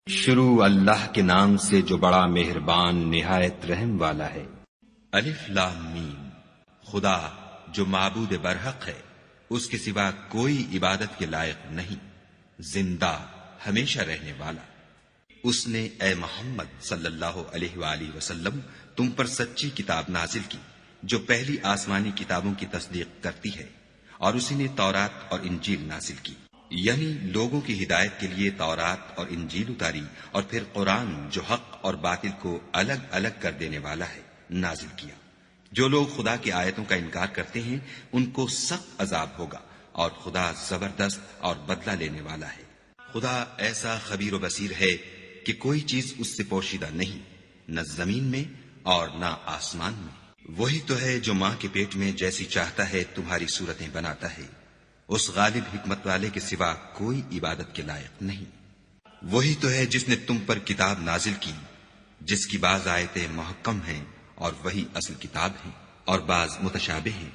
شروع اللہ کے نام سے جو بڑا مہربان نہایت رحم والا ہے۔ الف لام میم۔ خدا جو معبود برحق ہے، اس کے سوا کوئی عبادت کے لائق نہیں، زندہ ہمیشہ رہنے والا۔ اس نے اے محمد صلی اللہ علیہ وآلہ وسلم تم پر سچی کتاب نازل کی جو پہلی آسمانی کتابوں کی تصدیق کرتی ہے، اور اسی نے تورات اور انجیل نازل کی، یعنی لوگوں کی ہدایت کے لیے تورات اور انجیل اتاری، اور پھر قرآن جو حق اور باطل کو الگ الگ کر دینے والا ہے نازل کیا۔ جو لوگ خدا کی آیتوں کا انکار کرتے ہیں ان کو سخت عذاب ہوگا، اور خدا زبردست اور بدلہ لینے والا ہے۔ خدا ایسا خبیر و بصیر ہے کہ کوئی چیز اس سے پوشیدہ نہیں، نہ زمین میں اور نہ آسمان میں۔ وہی تو ہے جو ماں کے پیٹ میں جیسی چاہتا ہے تمہاری صورتیں بناتا ہے، اس غالب حکمت والے کے سوا کوئی عبادت کے لائق نہیں۔ وہی تو ہے جس نے تم پر کتاب نازل کی جس کی بعض آیتیں محکم ہیں اور وہی اصل کتاب ہیں، اور بعض متشابہ ہیں۔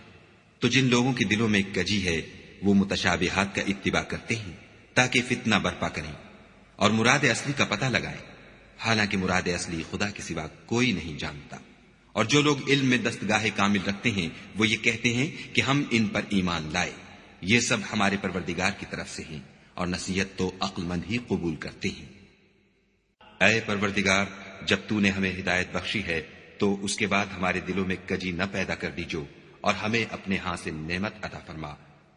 تو جن لوگوں کے دلوں میں کجی ہے وہ متشابہات کا اتباع کرتے ہیں تاکہ فتنہ برپا کریں اور مراد اصلی کا پتہ لگائیں، حالانکہ مراد اصلی خدا کے سوا کوئی نہیں جانتا۔ اور جو لوگ علم میں دستگاہ کامل رکھتے ہیں وہ یہ کہتے ہیں کہ ہم ان پر ایمان لائے، یہ سب ہمارے پروردگار کی طرف سے ہیں، اور نصیحت تو عقل مند ہی قبول کرتے ہیں۔ اے پروردگار، جب تو نے ہمیں ہدایت بخشی ہے تو اس کے بعد ہمارے دلوں میں کجی نہ پیدا کر دیجو، اور ہمیں اپنے ہاں سے نعمت عطا فرما،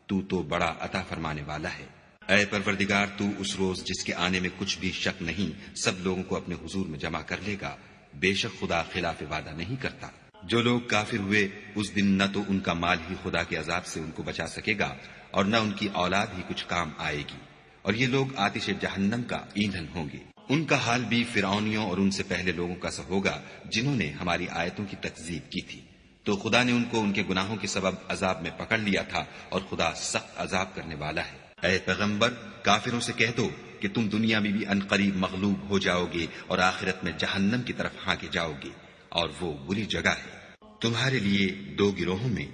تو بڑا عطا فرمانے والا ہے۔ اے پروردگار، تو اس روز جس کے آنے میں کچھ بھی شک نہیں سب لوگوں کو اپنے حضور میں جمع کر لے گا، بے شک خدا خلاف وعدہ نہیں کرتا۔ جو لوگ کافر ہوئے اس دن نہ تو ان کا مال ہی خدا کے عذاب سے ان کو بچا سکے گا اور نہ ان کی اولاد ہی کچھ کام آئے گی، اور یہ لوگ آتش جہنم کا ایندھن ہوں گے۔ ان کا حال بھی فرعونیوں اور ان سے پہلے لوگوں کا سا ہوگا جنہوں نے ہماری آیتوں کی تکذیب کی تھی، تو خدا نے ان کو ان کے گناہوں کے سبب عذاب میں پکڑ لیا تھا، اور خدا سخت عذاب کرنے والا ہے۔ اے پیغمبر، کافروں سے کہہ دو کہ تم دنیا میں بھی عنقریب مغلوب ہو جاؤ گے اور آخرت میں جہنم کی طرف ہانکے جاؤ گے، اور وہ بری جگہ ہے۔ تمہارے لیے دو گروہوں میں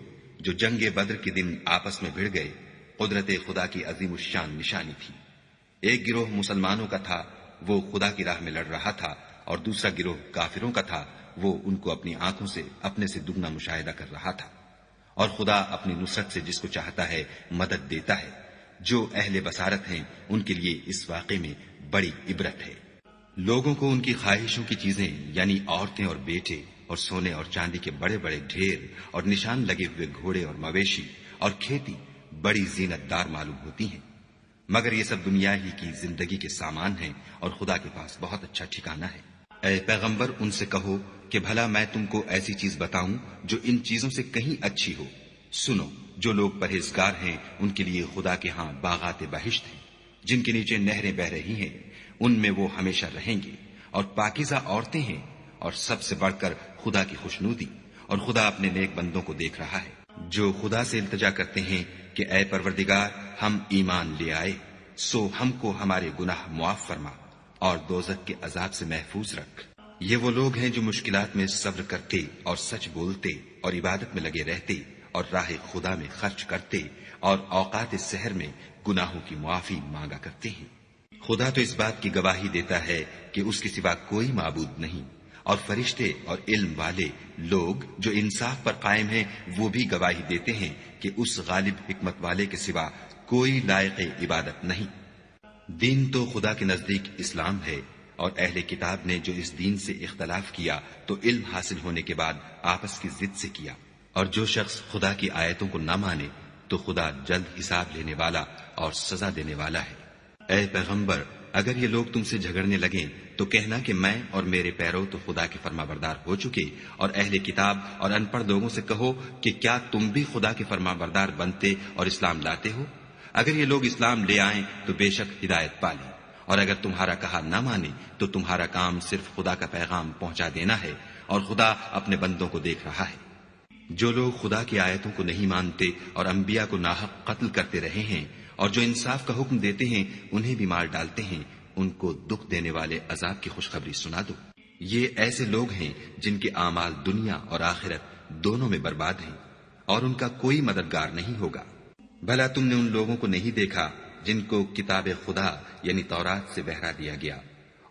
جو جنگ بدر کے دن آپس میں بھڑ گئے قدرت خدا کی عظیم الشان نشانی تھی۔ ایک گروہ مسلمانوں کا تھا، وہ خدا کی راہ میں لڑ رہا تھا، اور دوسرا گروہ کافروں کا تھا، وہ ان کو اپنی آنکھوں سے اپنے سے دگنا مشاہدہ کر رہا تھا۔ اور خدا اپنی نصرت سے جس کو چاہتا ہے مدد دیتا ہے۔ جو اہل بصارت ہیں ان کے لیے اس واقعے میں بڑی عبرت ہے۔ لوگوں کو ان کی خواہشوں کی چیزیں یعنی عورتیں اور بیٹے اور سونے اور چاندی کے بڑے بڑے ڈھیر اور نشان لگے ہوئے گھوڑے اور مویشی اور کھیتی بڑی زینت دار معلوم ہوتی ہیں، مگر یہ سب دنیا ہی کی زندگی کے سامان ہیں، اور خدا کے پاس بہت اچھا ٹھکانہ ہے۔ اے پیغمبر، ان سے کہو کہ بھلا میں تم کو ایسی چیز بتاؤں جو ان چیزوں سے کہیں اچھی ہو۔ سنو، جو لوگ پرہیزگار ہیں ان کے لیے خدا کے ہاں باغات بہشت ہیں جن کے نیچے نہریں بہ رہی ہیں، ان میں وہ ہمیشہ رہیں گے، اور پاکیزہ عورتیں ہیں، اور سب سے بڑھ کر خدا کی خوشنودی، اور خدا اپنے نیک بندوں کو دیکھ رہا ہے جو خدا سے التجا کرتے ہیں کہ اے پروردگار، ہم ایمان لے آئے، سو ہم کو ہمارے گناہ معاف فرما اور دوزخ کے عذاب سے محفوظ رکھ۔ یہ وہ لوگ ہیں جو مشکلات میں صبر کرتے اور سچ بولتے اور عبادت میں لگے رہتے اور راہ خدا میں خرچ کرتے اور اوقات سحر میں گناہوں کی معافی مانگا کرتے ہیں۔ خدا تو اس بات کی گواہی دیتا ہے کہ اس کے سوا کوئی معبود نہیں، اور فرشتے اور علم والے لوگ جو انصاف پر قائم ہیں وہ بھی گواہی دیتے ہیں کہ اس غالب حکمت والے کے سوا کوئی لائق عبادت نہیں۔ دین تو خدا کے نزدیک اسلام ہے، اور اہل کتاب نے جو اس دین سے اختلاف کیا تو علم حاصل ہونے کے بعد آپس کی ضد سے کیا، اور جو شخص خدا کی آیتوں کو نہ مانے تو خدا جلد حساب لینے والا اور سزا دینے والا ہے۔ اے پیغمبر، اگر یہ لوگ تم سے جھگڑنے لگیں تو کہنا کہ میں اور میرے پیرو تو خدا کے فرما بردار ہو چکے، اور اہل کتاب اور ان پڑھ لوگوں سے کہو کہ کیا تم بھی خدا کے فرما بردار بنتے اور اسلام لاتے ہو؟ اگر یہ لوگ اسلام لے آئیں تو بے شک ہدایت پالیں، اور اگر تمہارا کہا نہ مانے تو تمہارا کام صرف خدا کا پیغام پہنچا دینا ہے، اور خدا اپنے بندوں کو دیکھ رہا ہے۔ جو لوگ خدا کی آیتوں کو نہیں مانتے اور انبیاء کو ناحق قتل کرتے رہے ہیں، اور جو انصاف کا حکم دیتے ہیں انہیں بھی مار ڈالتے ہیں، ان کو دکھ دینے والے عذاب کی خوشخبری سنا دو۔ یہ ایسے لوگ ہیں جن کے اعمال دنیا اور آخرت دونوں میں برباد ہیں، اور ان کا کوئی مددگار نہیں ہوگا۔ بھلا تم نے ان لوگوں کو نہیں دیکھا جن کو کتاب خدا یعنی تورات سے بہرا دیا گیا،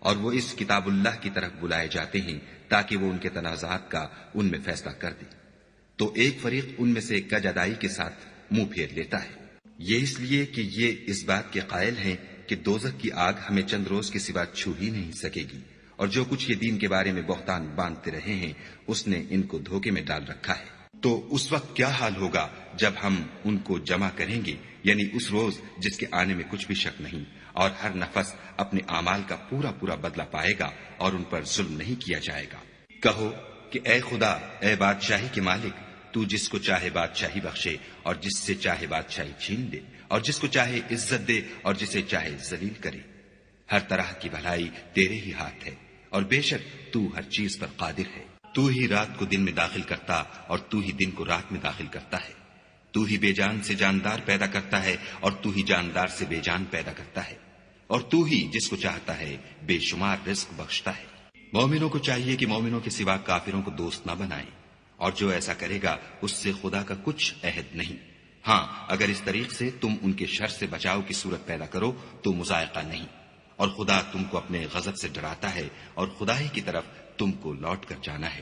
اور وہ اس کتاب اللہ کی طرف بلائے جاتے ہیں تاکہ وہ ان کے تنازعات کا ان میں فیصلہ کر دے، تو ایک فریق ان میں سے کج ادائی کے ساتھ منہ پھیر لیتا ہے۔ یہ اس لیے کہ یہ اس بات کے قائل ہیں کہ دوزخ کی آگ ہمیں چند روز کے سوا چھو ہی نہیں سکے گی، اور جو کچھ یہ دین کے بارے میں بہتان باندھتے رہے ہیں اس نے ان کو دھوکے میں ڈال رکھا ہے۔ تو اس وقت کیا حال ہوگا جب ہم ان کو جمع کریں گے، یعنی اس روز جس کے آنے میں کچھ بھی شک نہیں، اور ہر نفس اپنے اعمال کا پورا پورا بدلہ پائے گا اور ان پر ظلم نہیں کیا جائے گا۔ کہو کہ اے خدا، اے بادشاہی کے مالک، تو جس کو چاہے بادشاہی بخشے اور جس سے چاہے بادشاہی چھین دے، اور جس کو چاہے عزت دے اور جسے چاہے ذلیل کرے۔ ہر طرح کی بھلائی تیرے ہی ہاتھ ہے، اور بے شک تو ہر چیز پر قادر ہے۔ تو ہی رات کو دن میں داخل کرتا اور تو ہی دن کو رات میں داخل کرتا ہے۔ تو ہی بے جان سے جاندار پیدا کرتا ہے اور تو ہی جاندار سے بے جان پیدا کرتا ہے، اور تو ہی جس کو چاہتا ہے بے شمار رزق بخشتا ہے۔ مومنوں کو چاہیے کہ مومنوں کے سوا کافروں کو دوست نہ بنائیں، اور جو ایسا کرے گا اس سے خدا کا کچھ عہد نہیں۔ ہاں، اگر اس طریق سے تم ان کے شر سے بچاؤ کی صورت پیدا کرو تو مذائقہ نہیں، اور خدا تم کو اپنے غضب سے ڈراتا ہے اور خدا ہی کی طرف تم کو لوٹ کر جانا ہے۔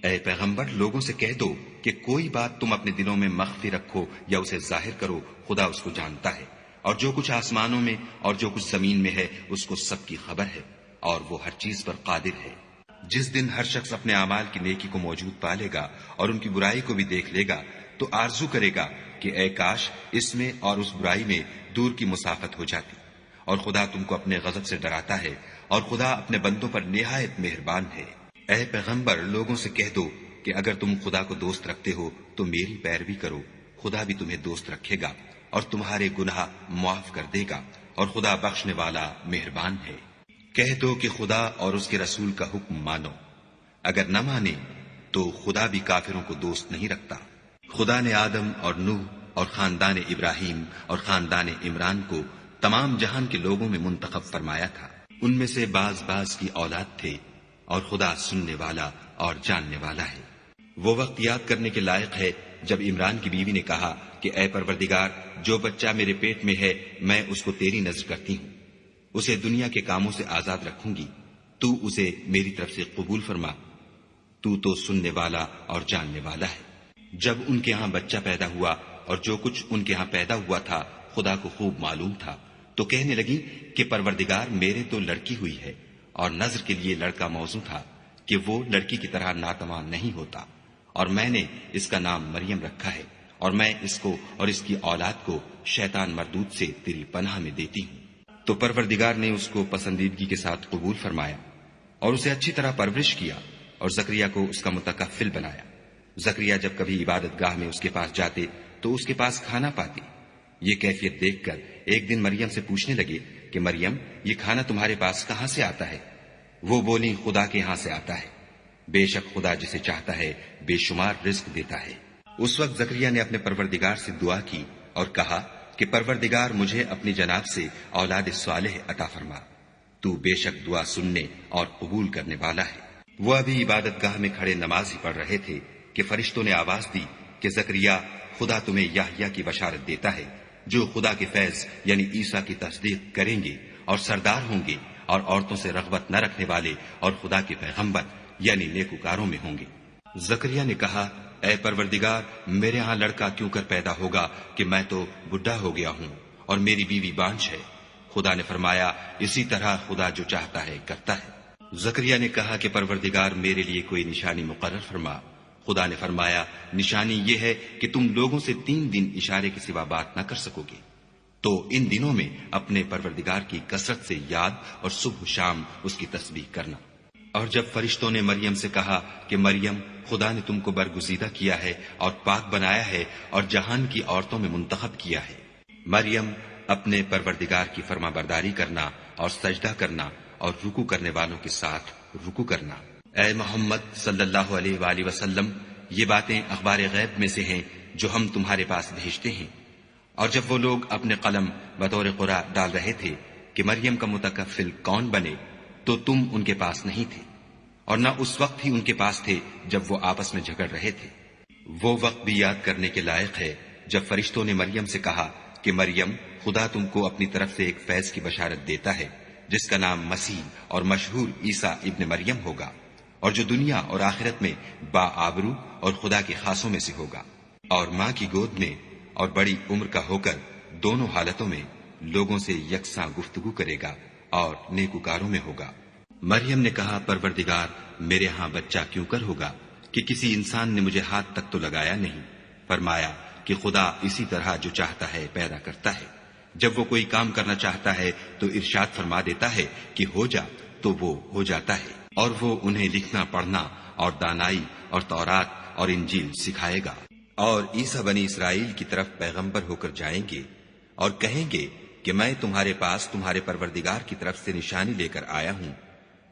اے پیغمبر، لوگوں سے کہہ دو کہ کوئی بات تم اپنے دلوں میں مخفی رکھو یا اسے ظاہر کرو، خدا اس کو جانتا ہے، اور جو کچھ آسمانوں میں اور جو کچھ زمین میں ہے اس کو سب کی خبر ہے، اور وہ ہر چیز پر قادر ہے۔ جس دن ہر شخص اپنے اعمال کی نیکی کو موجود پا لے گا اور ان کی برائی کو بھی دیکھ لے گا تو آرزو کرے گا کہ اے کاش اس میں اور اس برائی میں دور کی مسافت ہو جاتی۔ اور خدا تم کو اپنے غضب سے ڈراتا ہے، اور خدا اپنے بندوں پر نہایت مہربان ہے۔ اے پیغمبر، لوگوں سے کہہ دو کہ اگر تم خدا کو دوست رکھتے ہو تو میری پیروی کرو، خدا بھی تمہیں دوست رکھے گا اور تمہارے گناہ معاف کر دے گا، اور خدا بخشنے والا مہربان ہے۔ کہہ دو کہ خدا اور اس کے رسول کا حکم مانو، اگر نہ مانے تو خدا بھی کافروں کو دوست نہیں رکھتا۔ خدا نے آدم اور نوح اور خاندان ابراہیم اور خاندان عمران کو تمام جہان کے لوگوں میں منتخب فرمایا تھا، ان میں سے بعض بعض کی اولاد تھے، اور خدا سننے والا اور جاننے والا ہے۔ وہ وقت یاد کرنے کے لائق ہے جب عمران کی بیوی نے کہا کہ اے پروردگار، جو بچہ میرے پیٹ میں ہے میں اس کو تیری نذر کرتی ہوں، اسے دنیا کے کاموں سے آزاد رکھوں گی، تو اسے میری طرف سے قبول فرما، تو سننے والا اور جاننے والا ہے۔ جب ان کے ہاں بچہ پیدا ہوا اور جو کچھ ان کے ہاں پیدا ہوا تھا خدا کو خوب معلوم تھا، تو کہنے لگی کہ پروردگار، میرے تو لڑکی ہوئی ہے، اور نذر کے لیے لڑکا موزوں تھا کہ وہ لڑکی کی طرح ناتواں نہیں ہوتا، اور میں نے اس کا نام مریم رکھا ہے، اور میں اس کو اور اس کی اولاد کو شیطان مردود سے تیری پناہ میں دیتی ہوں۔ تو پروردگار نے اس کو پسندیدگی کے ساتھ قبول فرمایا اور اسے اچھی طرح پرورش کیا، اور زکریا کو اس کا متکفل بنایا۔ زکریا جب کبھی عبادت گاہ میں اس کے پاس جاتے تو اس کے پاس کھانا پاتے۔ یہ کیفیت دیکھ کر ایک دن مریم سے پوچھنے لگے کہ مریم، یہ کھانا تمہارے پاس کہاں سے آتا ہے؟ وہ بولی، خدا کے ہاں سے آتا ہے، بے شک خدا جسے چاہتا ہے بے شمار رزق دیتا ہے۔ اس وقت زکریا نے اپنے پروردگار سے دعا کی اور کہا کہ پروردگار، مجھے اپنی جناب سے اولاد صالح عطا فرما، تو بے شک دعا سننے اور قبول کرنے والا ہے۔ وہ ابھی عبادت گاہ میں کھڑے نماز ہی پڑھ رہے تھے کہ فرشتوں نے آواز دی کہ زکریا، خدا تمہیں یحییٰ کی بشارت دیتا ہے، جو خدا کے فیض یعنی عیسیٰ کی تصدیق کریں گے اور سردار ہوں گے، اور عورتوں سے رغبت نہ رکھنے والے اور خدا کے پیغمبر یعنی نیکوکاروں میں ہوں گے۔ زکریا نے کہا، اے پروردگار، میرے ہاں لڑکا کیوں کر پیدا ہوگا کہ میں تو بڈھا ہو گیا ہوں اور میری بیوی بانجھ ہے۔ خدا نے فرمایا، اسی طرح خدا جو چاہتا ہے کرتا ہے۔ زکریا نے کہا کہ پروردگار، میرے لیے کوئی نشانی مقرر فرما۔ خدا نے فرمایا، نشانی یہ ہے کہ تم لوگوں سے 3 دن اشارے کے سوا بات نہ کر سکو گے، تو ان دنوں میں اپنے پروردگار کی کثرت سے یاد اور صبح و شام اس کی تسبیح کرنا۔ اور جب فرشتوں نے مریم سے کہا کہ مریم، خدا نے تم کو برگزیدہ کیا ہے اور پاک بنایا ہے اور جہان کی عورتوں میں منتخب کیا ہے، مریم، اپنے پروردگار کی فرما برداری کرنا اور سجدہ کرنا اور رکوع کرنے والوں کے ساتھ رکوع کرنا۔ اے محمد صلی اللہ علیہ وآلہ وسلم، یہ باتیں اخبار غیب میں سے ہیں جو ہم تمہارے پاس بھیجتے ہیں۔ اور جب وہ لوگ اپنے قلم بطور قرآ ڈال رہے تھے کہ مریم کا متکفل کون بنے، تو تم ان کے پاس نہیں تھے، اور نہ اس وقت ہی ان کے پاس تھے جب وہ آپس میں جھگڑ رہے تھے۔ وہ وقت بھی یاد کرنے کے لائق ہے جب فرشتوں نے مریم سے کہا کہ مریم، خدا تم کو اپنی طرف سے ایک فیض کی بشارت دیتا ہے جس کا نام مسیح اور مشہور عیسیٰ ابن مریم ہوگا، اور جو دنیا اور آخرت میں باآبرو اور خدا کے خاصوں میں سے ہوگا، اور ماں کی گود میں اور بڑی عمر کا ہو کر دونوں حالتوں میں لوگوں سے یکساں گفتگو کرے گا اور نیکوکاروں میں ہوگا۔ مریم نے کہا، پروردگار، میرے ہاں بچہ کیوں کر ہوگا کہ کسی انسان نے مجھے ہاتھ تک تو لگایا نہیں۔ فرمایا کہ خدا اسی طرح جو چاہتا ہے پیدا کرتا ہے، جب وہ کوئی کام کرنا چاہتا ہے تو ارشاد فرما دیتا ہے کہ ہو جا، تو وہ ہو جاتا ہے، اور وہ انہیں لکھنا پڑھنا اور دانائی اور تورات اور انجیل سکھائے گا۔ اور عیسیٰ بنی اسرائیل کی طرف پیغمبر ہو کر جائیں گے اور کہیں گے کہ میں تمہارے پاس تمہارے پروردگار کی طرف سے نشانی لے کر آیا ہوں،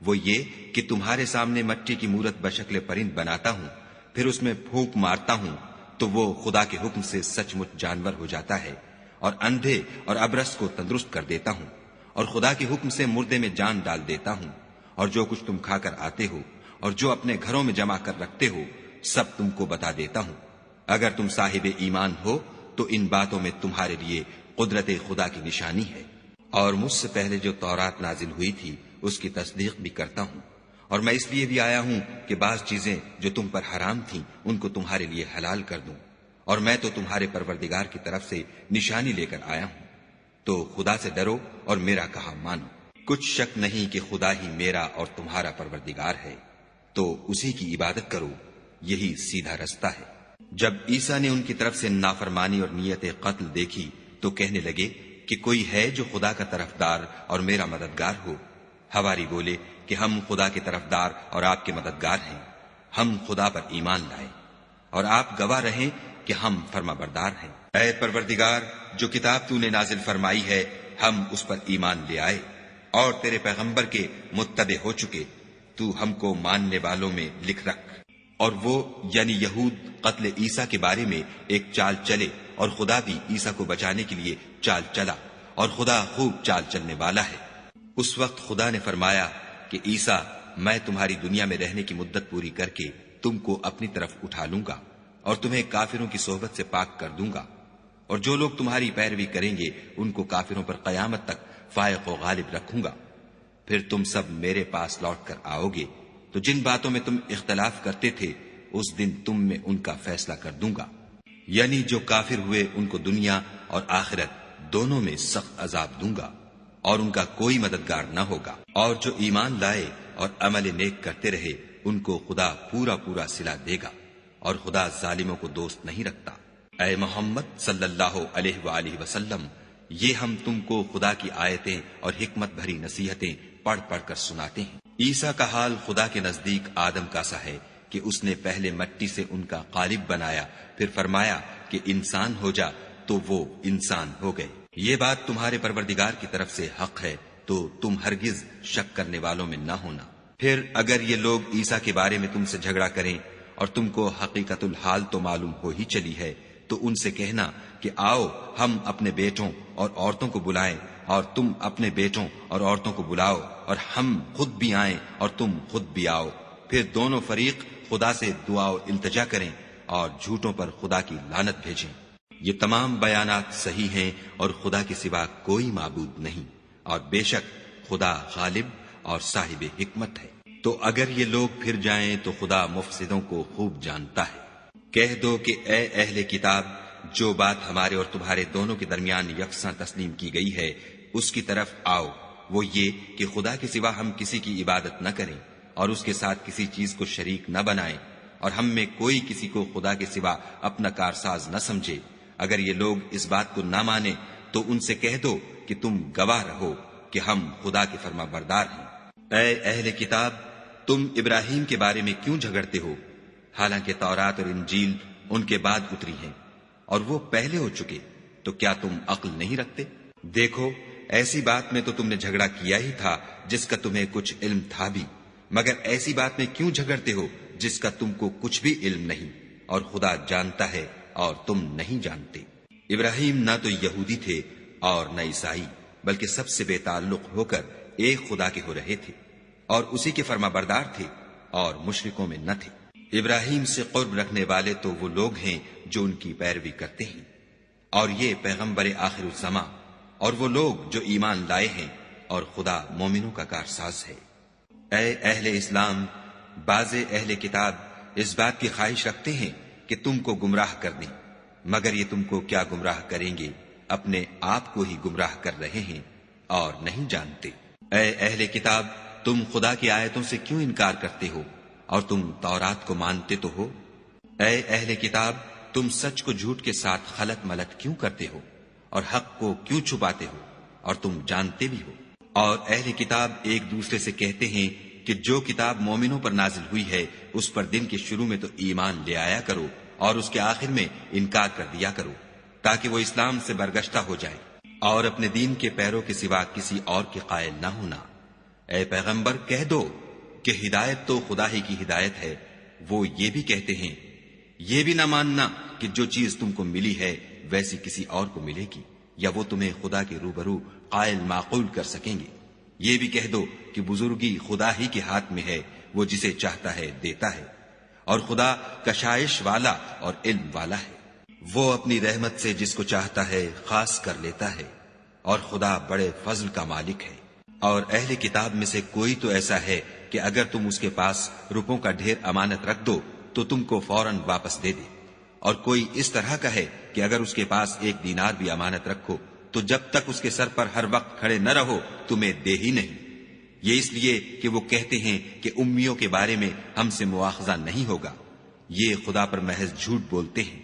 وہ یہ کہ تمہارے سامنے مٹی کی مورت بشکل پرند بناتا ہوں، پھر اس میں پھونک مارتا ہوں تو وہ خدا کے حکم سے سچ مچ جانور ہو جاتا ہے، اور اندھے اور ابرص کو تندرست کر دیتا ہوں، اور خدا کے حکم سے مردے میں جان ڈال دیتا ہوں، اور جو کچھ تم کھا کر آتے ہو اور جو اپنے گھروں میں جمع کر رکھتے ہو سب تم کو بتا دیتا ہوں۔ اگر تم صاحب ایمان ہو تو ان باتوں میں تمہارے لیے قدرت خدا کی نشانی ہے، اور مجھ سے پہلے جو تورات نازل ہوئی تھی اس کی تصدیق بھی کرتا ہوں، اور میں اس لیے بھی آیا ہوں کہ بعض چیزیں جو تم پر حرام تھیں ان کو تمہارے لیے حلال کر دوں، اور میں تو تمہارے پروردگار کی طرف سے نشانی لے کر آیا ہوں، تو خدا سے ڈرو اور میرا کہا مانو۔ کچھ شک نہیں کہ خدا ہی میرا اور تمہارا پروردگار ہے، تو اسی کی عبادت کرو، یہی سیدھا رستہ ہے۔ جب عیسیٰ نے ان کی طرف سے نافرمانی اور نیت قتل دیکھی تو کہنے لگے کہ کوئی ہے جو خدا کا طرفدار اور میرا مددگار ہو؟ حواری بولے کہ ہم خدا کے طرفدار اور آپ کے مددگار ہیں، ہم خدا پر ایمان لائے اور آپ گواہ رہیں کہ ہم فرما بردار ہیں۔ اے پروردگار، جو کتاب تو نے نازل فرمائی ہے ہم اس پر ایمان لے آئے اور تیرے پیغمبر کے متبع ہو چکے، تو ہم کو ماننے والوں میں لکھ رکھ۔ اور وہ یعنی یہود قتل عیسیٰ کے بارے میں ایک چال چلے، اور خدا بھی عیسیٰ کو بچانے کے لیے چال چلا، اور خدا خوب چال چلنے والا ہے۔ اس وقت خدا نے فرمایا کہ عیسیٰ، میں تمہاری دنیا میں رہنے کی مدت پوری کر کے تم کو اپنی طرف اٹھا لوں گا اور تمہیں کافروں کی صحبت سے پاک کر دوں گا، اور جو لوگ تمہاری پیروی کریں گے ان کو کافروں پر قیامت تک فائق و غالب رکھوں گا۔ پھر تم سب میرے پاس لوٹ کر آؤ گے تو جن باتوں میں تم اختلاف کرتے تھے اس دن تم میں ان کا فیصلہ کر دوں گا، یعنی جو کافر ہوئے ان کو دنیا اور آخرت دونوں میں سخت عذاب دوں گا، اور ان کا کوئی مددگار نہ ہوگا۔ اور جو ایمان لائے اور عمل نیک کرتے رہے ان کو خدا پورا پورا صلہ دے گا، اور خدا ظالموں کو دوست نہیں رکھتا۔ اے محمد صلی اللہ علیہ وآلہ وسلم، یہ ہم تم کو خدا کی آیتیں اور حکمت بھری نصیحتیں پڑھ پڑھ کر سناتے ہیں۔ عیسیٰ کا حال خدا کے نزدیک آدم کا سا ہے کہ اس نے پہلے مٹی سے ان کا قالب بنایا، پھر فرمایا کہ انسان ہو جا، تو وہ انسان ہو گئے۔ یہ بات تمہارے پروردگار کی طرف سے حق ہے، تو تم ہرگز شک کرنے والوں میں نہ ہونا۔ پھر اگر یہ لوگ عیسیٰ کے بارے میں تم سے جھگڑا کریں اور تم کو حقیقت الحال تو معلوم ہو ہی چلی ہے، تو ان سے کہنا کہ آؤ ہم اپنے بیٹوں اور عورتوں کو بلائیں، اور تم اپنے بیٹوں اور عورتوں کو بلاؤ، اور ہم خود بھی آئیں اور تم خود بھی آؤ، پھر دونوں فریق خدا سے دعا و التجا کریں اور جھوٹوں پر خدا کی لعنت بھیجیں۔ یہ تمام بیانات صحیح ہیں اور خدا کے سوا کوئی معبود نہیں، اور بے شک خدا غالب اور صاحب حکمت ہے۔ تو اگر یہ لوگ پھر جائیں تو خدا مفسدوں کو خوب جانتا ہے۔ کہہ دو کہ اے اہل کتاب، جو بات ہمارے اور تمہارے دونوں کے درمیان یکساں تسلیم کی گئی ہے اس کی طرف آؤ، وہ یہ کہ خدا کے سوا ہم کسی کی عبادت نہ کریں اور اس کے ساتھ کسی چیز کو شریک نہ بنائیں، اور ہم میں کوئی کسی کو خدا کے سوا اپنا کارساز نہ سمجھے۔ اگر یہ لوگ اس بات کو نہ مانے تو ان سے کہہ دو کہ تم گواہ رہو کہ ہم خدا کے فرما بردار ہیں۔ اے اہل کتاب، تم ابراہیم کے بارے میں کیوں جھگڑتے ہو، حالانکہ تورات اور انجیل ان کے بعد اتری ہیں اور وہ پہلے ہو چکے، تو کیا تم عقل نہیں رکھتے؟ دیکھو، ایسی بات میں تو تم نے جھگڑا کیا ہی تھا جس کا تمہیں کچھ علم تھا بھی، مگر ایسی بات میں کیوں جھگڑتے ہو جس کا تم کو کچھ بھی علم نہیں، اور خدا جانتا ہے اور تم نہیں جانتے۔ ابراہیم نہ تو یہودی تھے اور نہ عیسائی، بلکہ سب سے بے تعلق ہو کر ایک خدا کے ہو رہے تھے اور اسی کے فرما بردار تھے اور مشرکوں میں نہ تھے۔ ابراہیم سے قرب رکھنے والے تو وہ لوگ ہیں جو ان کی پیروی کرتے ہیں، اور یہ پیغمبر آخر الزماں اور وہ لوگ جو ایمان لائے ہیں اور خدا مومنوں کا کارساز ہے۔ اے اہل اسلام، بعض اہل کتاب اس بات کی خواہش رکھتے ہیں کہ تم کو گمراہ کر دیں، مگر یہ تم کو کیا گمراہ کریں گے، اپنے آپ کو ہی گمراہ کر رہے ہیں اور نہیں جانتے۔ اے اہل کتاب، تم خدا کی آیتوں سے کیوں انکار کرتے ہو اور تم تورات کو مانتے تو ہو؟ اے اہل کتاب، تم سچ کو جھوٹ کے ساتھ خلط ملط کیوں کرتے ہو اور حق کو کیوں چھپاتے ہو اور تم جانتے بھی ہو؟ اور اہل کتاب ایک دوسرے سے کہتے ہیں کہ جو کتاب مومنوں پر نازل ہوئی ہے اس پر دن کے شروع میں تو ایمان لے آیا کرو اور اس کے آخر میں انکار کر دیا کرو، تاکہ وہ اسلام سے برگشتہ ہو جائے اور اپنے دین کے پیروں کے سوا کسی اور کے قائل نہ ہونا۔ اے پیغمبر، کہہ دو کہ ہدایت تو خدا ہی کی ہدایت ہے۔ وہ یہ بھی کہتے ہیں یہ بھی نہ ماننا کہ جو چیز تم کو ملی ہے ویسی کسی اور کو ملے گی، یا وہ تمہیں خدا کے روبرو قائل معقول کر سکیں گے۔ یہ بھی کہہ دو کہ بزرگی خدا ہی کے ہاتھ میں ہے، وہ جسے چاہتا ہے دیتا ہے، اور خدا کشائش والا اور علم والا ہے۔ وہ اپنی رحمت سے جس کو چاہتا ہے خاص کر لیتا ہے، اور خدا بڑے فضل کا مالک ہے۔ اور اہل کتاب میں سے کوئی تو ایسا ہے کہ اگر تم اس کے پاس روپوں کا ڈھیر امانت رکھ دو تو تم کو فوراً واپس دے دے، اور کوئی اس طرح کا ہے کہ اگر اس کے پاس 1 دینار بھی امانت رکھو تو جب تک اس کے سر پر ہر وقت کھڑے نہ رہو تمہیں دے ہی نہیں۔ یہ اس لیے کہ وہ کہتے ہیں کہ امیوں کے بارے میں ہم سے مواخذہ نہیں ہوگا۔ یہ خدا پر محض جھوٹ بولتے ہیں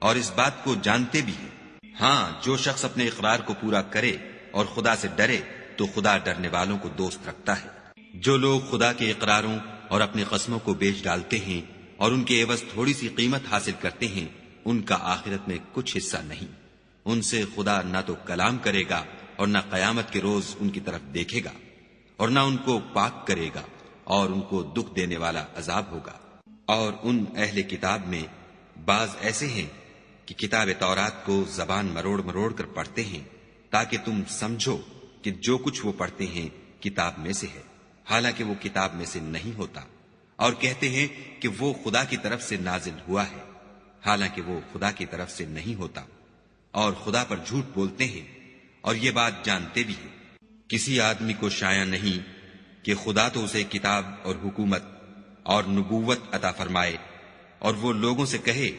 اور اس بات کو جانتے بھی ہیں۔ ہاں، جو شخص اپنے اقرار کو پورا کرے اور خدا سے ڈرے تو خدا ڈرنے والوں کو دوست رکھتا ہے۔ جو لوگ خدا کے اقراروں اور اپنی قسموں کو بیچ ڈالتے ہیں اور ان کے عوض تھوڑی سی قیمت حاصل کرتے ہیں، ان کا آخرت میں کچھ حصہ نہیں۔ ان سے خدا نہ تو کلام کرے گا اور نہ قیامت کے روز ان کی طرف دیکھے گا، اور نہ ان کو پاک کرے گا، اور ان کو دکھ دینے والا عذاب ہوگا۔ اور ان اہل کتاب میں بعض ایسے ہیں کہ کتاب تورات کو زبان مروڑ مروڑ کر پڑھتے ہیں تاکہ تم سمجھو کہ جو کچھ وہ پڑھتے ہیں کتاب میں سے ہے، حالانکہ وہ کتاب میں سے نہیں ہوتا، اور کہتے ہیں کہ وہ خدا کی طرف سے نازل ہوا ہے، حالانکہ وہ خدا کی طرف سے نہیں ہوتا، اور خدا پر جھوٹ بولتے ہیں اور یہ بات جانتے بھی ہیں۔ کسی آدمی کو شایع نہیں کہ خدا تو اسے کتاب اور حکومت اور نبوت عطا فرمائے اور وہ لوگوں سے کہے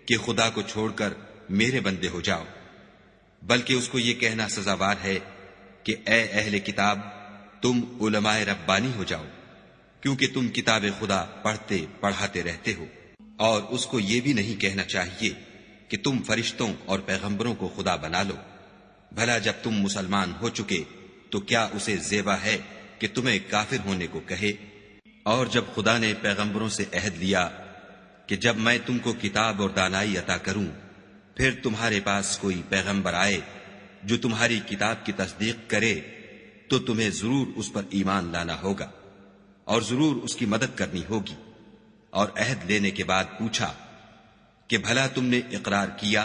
کہ خدا کو چھوڑ کر میرے بندے ہو جاؤ، بلکہ اس کو یہ کہنا سزاوار ہے کہ اے اہل کتاب، تم علماء ربانی ہو جاؤ، کیونکہ تم کتاب خدا پڑھتے پڑھاتے رہتے ہو۔ اور اس کو یہ بھی نہیں کہنا چاہیے کہ تم فرشتوں اور پیغمبروں کو خدا بنا لو۔ بھلا جب تم مسلمان ہو چکے تو کیا اسے زیبا ہے کہ تمہیں کافر ہونے کو کہے؟ اور جب خدا نے پیغمبروں سے عہد لیا کہ جب میں تم کو کتاب اور دانائی عطا کروں، پھر تمہارے پاس کوئی پیغمبر آئے جو تمہاری کتاب کی تصدیق کرے تو تمہیں ضرور اس پر ایمان لانا ہوگا اور ضرور اس کی مدد کرنی ہوگی۔ اور عہد لینے کے بعد پوچھا کہ بھلا تم نے اقرار کیا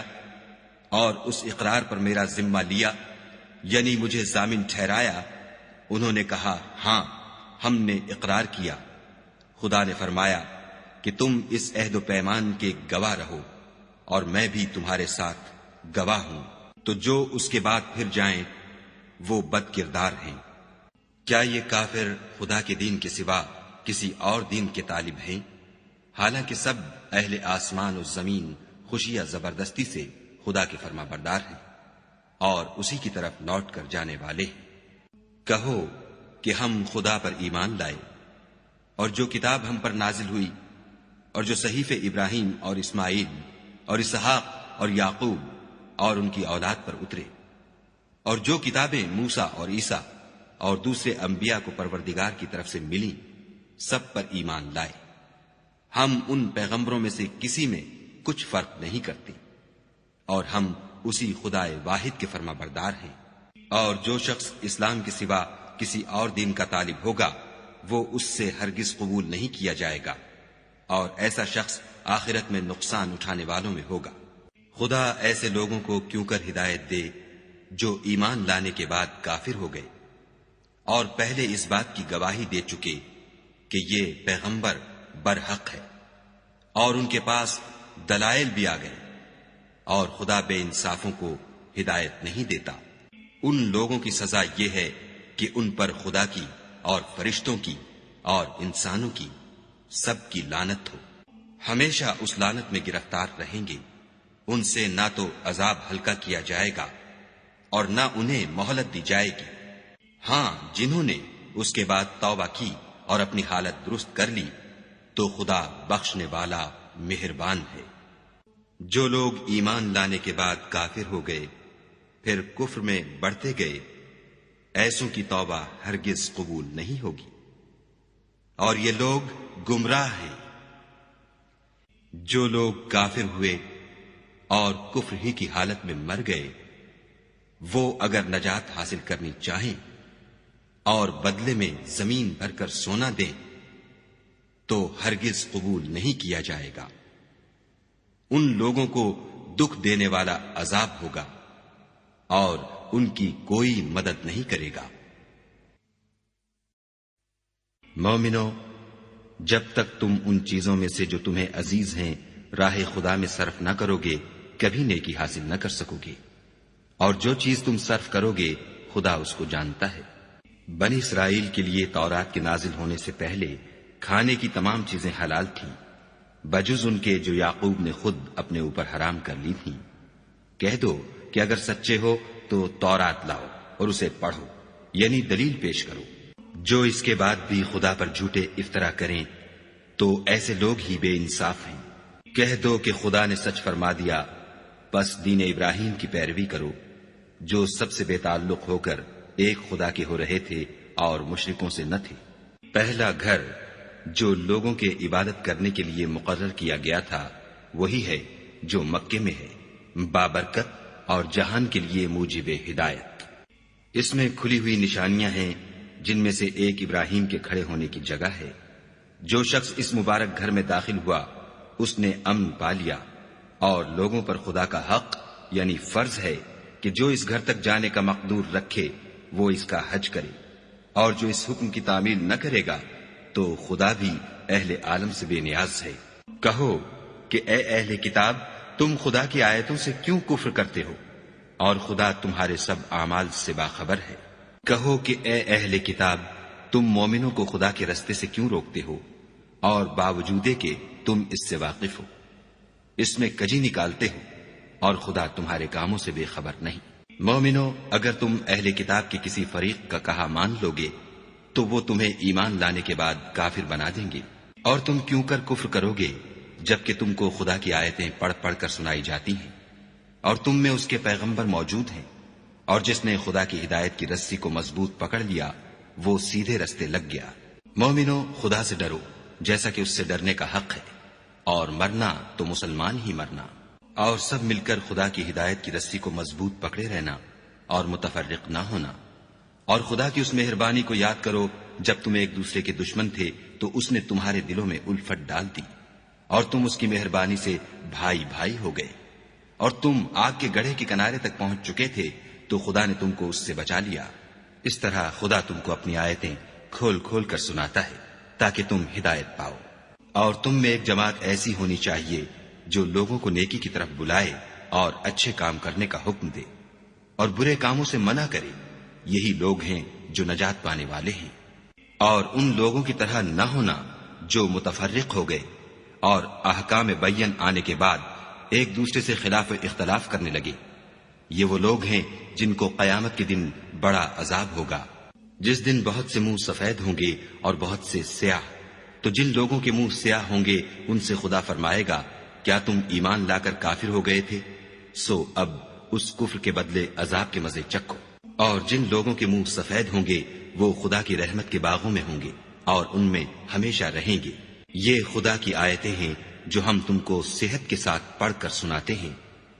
اور اس اقرار پر میرا ذمہ لیا، یعنی مجھے ضامن ٹھہرایا؟ انہوں نے کہا ہاں، ہم نے اقرار کیا۔ خدا نے فرمایا کہ تم اس عہد و پیمان کے گواہ رہو اور میں بھی تمہارے ساتھ گواہ ہوں۔ تو جو اس کے بعد پھر جائیں وہ بد کردار ہیں۔ کیا یہ کافر خدا کے دین کے سوا کسی اور دین کے طالب ہیں؟ حالانکہ سب اہل آسمان و زمین خوشی یا زبردستی سے خدا کے فرما بردار ہیں اور اسی کی طرف لوٹ کر جانے والے ہیں۔ کہو کہ ہم خدا پر ایمان لائے اور جو کتاب ہم پر نازل ہوئی اور جو صحیفے ابراہیم اور اسماعیل اور اسحاق اور یعقوب اور ان کی اولاد پر اترے، اور جو کتابیں موسیٰ اور عیسیٰ اور دوسرے انبیاء کو پروردگار کی طرف سے ملی، سب پر ایمان لائے۔ ہم ان پیغمبروں میں سے کسی میں کچھ فرق نہیں کرتے، اور ہم اسی خدا واحد کے فرما بردار ہیں۔ اور جو شخص اسلام کے سوا کسی اور دین کا طالب ہوگا وہ اس سے ہرگز قبول نہیں کیا جائے گا، اور ایسا شخص آخرت میں نقصان اٹھانے والوں میں ہوگا۔ خدا ایسے لوگوں کو کیوں کر ہدایت دے جو ایمان لانے کے بعد کافر ہو گئے اور پہلے اس بات کی گواہی دے چکے کہ یہ پیغمبر برحق ہے، اور ان کے پاس دلائل بھی آ گئے، اور خدا بے انصافوں کو ہدایت نہیں دیتا۔ ان لوگوں کی سزا یہ ہے کہ ان پر خدا کی اور فرشتوں کی اور انسانوں کی سب کی لعنت ہو، ہمیشہ اس لعنت میں گرفتار رہیں گے۔ ان سے نہ تو عذاب ہلکا کیا جائے گا اور نہ انہیں مہلت دی جائے گی۔ ہاں، جنہوں نے اس کے بعد توبہ کی اور اپنی حالت درست کر لی تو خدا بخشنے والا مہربان ہے۔ جو لوگ ایمان لانے کے بعد کافر ہو گئے پھر کفر میں بڑھتے گئے، ایسوں کی توبہ ہرگز قبول نہیں ہوگی، اور یہ لوگ گمراہ ہیں۔ جو لوگ کافر ہوئے اور کفر ہی کی حالت میں مر گئے، وہ اگر نجات حاصل کرنی چاہیں اور بدلے میں زمین بھر کر سونا دیں تو ہرگز قبول نہیں کیا جائے گا۔ ان لوگوں کو دکھ دینے والا عذاب ہوگا اور ان کی کوئی مدد نہیں کرے گا۔ مومنو، جب تک تم ان چیزوں میں سے جو تمہیں عزیز ہیں راہ خدا میں صرف نہ کرو گے کبھی نیکی حاصل نہ کر سکو گے، اور جو چیز تم صرف کرو گے خدا اس کو جانتا ہے۔ بنی اسرائیل کے لیے تورات کے نازل ہونے سے پہلے کھانے کی تمام چیزیں حلال تھیں بجز ان کے جو یعقوب نے خود اپنے اوپر حرام کر لی تھیں۔ کہہ دو کہ اگر سچے ہو تو تورات لاؤ اور اسے پڑھو، یعنی دلیل پیش کرو۔ جو اس کے بعد بھی خدا پر جھوٹے افطرا کریں تو ایسے لوگ ہی بے انصاف ہیں۔ کہہ دو کہ خدا نے سچ فرما دیا، پس دین ابراہیم کی پیروی کرو، جو سب سے بے تعلق ہو کر ایک خدا کے ہو رہے تھے اور مشرکوں سے نہ تھے۔ پہلا گھر جو لوگوں کے عبادت کرنے کے لیے مقرر کیا گیا تھا وہی ہے جو مکے میں ہے، بابرکت اور جہان کے لیے موجب ہدایت۔ اس میں کھلی ہوئی نشانیاں ہیں جن میں سے ایک ابراہیم کے کھڑے ہونے کی جگہ ہے۔ جو شخص اس مبارک گھر میں داخل ہوا اس نے امن پا لیا، اور لوگوں پر خدا کا حق یعنی فرض ہے کہ جو اس گھر تک جانے کا مقدور رکھے وہ اس کا حج کرے، اور جو اس حکم کی تعمیل نہ کرے گا تو خدا بھی اہل عالم سے بے نیاز ہے۔ کہو کہ اے اہل کتاب، تم خدا کی آیتوں سے کیوں کفر کرتے ہو اور خدا تمہارے سب اعمال سے باخبر ہے۔ کہو کہ اے اہل کتاب، تم مومنوں کو خدا کے رستے سے کیوں روکتے ہو اور باوجود کہ تم اس سے واقف ہو، اس میں کجی نکالتے ہو اور خدا تمہارے کاموں سے بے خبر نہیں۔ مومنو، اگر تم اہل کتاب کے کسی فریق کا کہا مان لو گے تو وہ تمہیں ایمان لانے کے بعد کافر بنا دیں گے، اور تم کیوں کر کفر کرو گے جبکہ تم کو خدا کی آیتیں پڑھ پڑھ کر سنائی جاتی ہیں اور تم میں اس کے پیغمبر موجود ہیں، اور جس نے خدا کی ہدایت کی رسی کو مضبوط پکڑ لیا وہ سیدھے رستے لگ گیا۔ مومنو، خدا سے ڈرو جیسا کہ اس سے ڈرنے کا حق ہے، اور مرنا تو مسلمان ہی مرنا، اور سب مل کر خدا کی ہدایت کی رسی کو مضبوط پکڑے رہنا اور متفرق نہ ہونا۔ اور خدا کی اس مہربانی کو یاد کرو جب تم ایک دوسرے کے دشمن تھے تو اس نے تمہارے دلوں میں الفت ڈال دی، اور تم اس کی مہربانی سے بھائی بھائی ہو گئے، اور تم آگ کے گڑھے کے کنارے تک پہنچ چکے تھے تو خدا نے تم کو اس سے بچا لیا۔ اس طرح خدا تم کو اپنی آیتیں کھول کھول کر سناتا ہے تاکہ تم ہدایت پاؤ۔ اور تم میں ایک جماعت ایسی ہونی چاہیے جو لوگوں کو نیکی کی طرف بلائے اور اچھے کام کرنے کا حکم دے اور برے کاموں سے منع کرے، یہی لوگ ہیں جو نجات پانے والے ہیں۔ اور ان لوگوں کی طرح نہ ہونا جو متفرق ہو گئے اور احکام بین آنے کے بعد ایک دوسرے سے خلاف اختلاف کرنے لگے، یہ وہ لوگ ہیں جن کو قیامت کے دن بڑا عذاب ہوگا، جس دن بہت سے منہ سفید ہوں گے اور بہت سے سیاہ۔ تو جن لوگوں کے منہ سیاہ ہوں گے ان سے خدا فرمائے گا، کیا تم ایمان لا کر کافر ہو گئے تھے؟ سو اب اس کفر کے بدلے عذاب کے مزے چکھو۔ اور جن لوگوں کے منہ سفید ہوں گے وہ خدا کی رحمت کے باغوں میں ہوں گے اور ان میں ہمیشہ رہیں گے۔ یہ خدا کی آیتیں ہیں جو ہم تم کو صحت کے ساتھ پڑھ کر سناتے ہیں،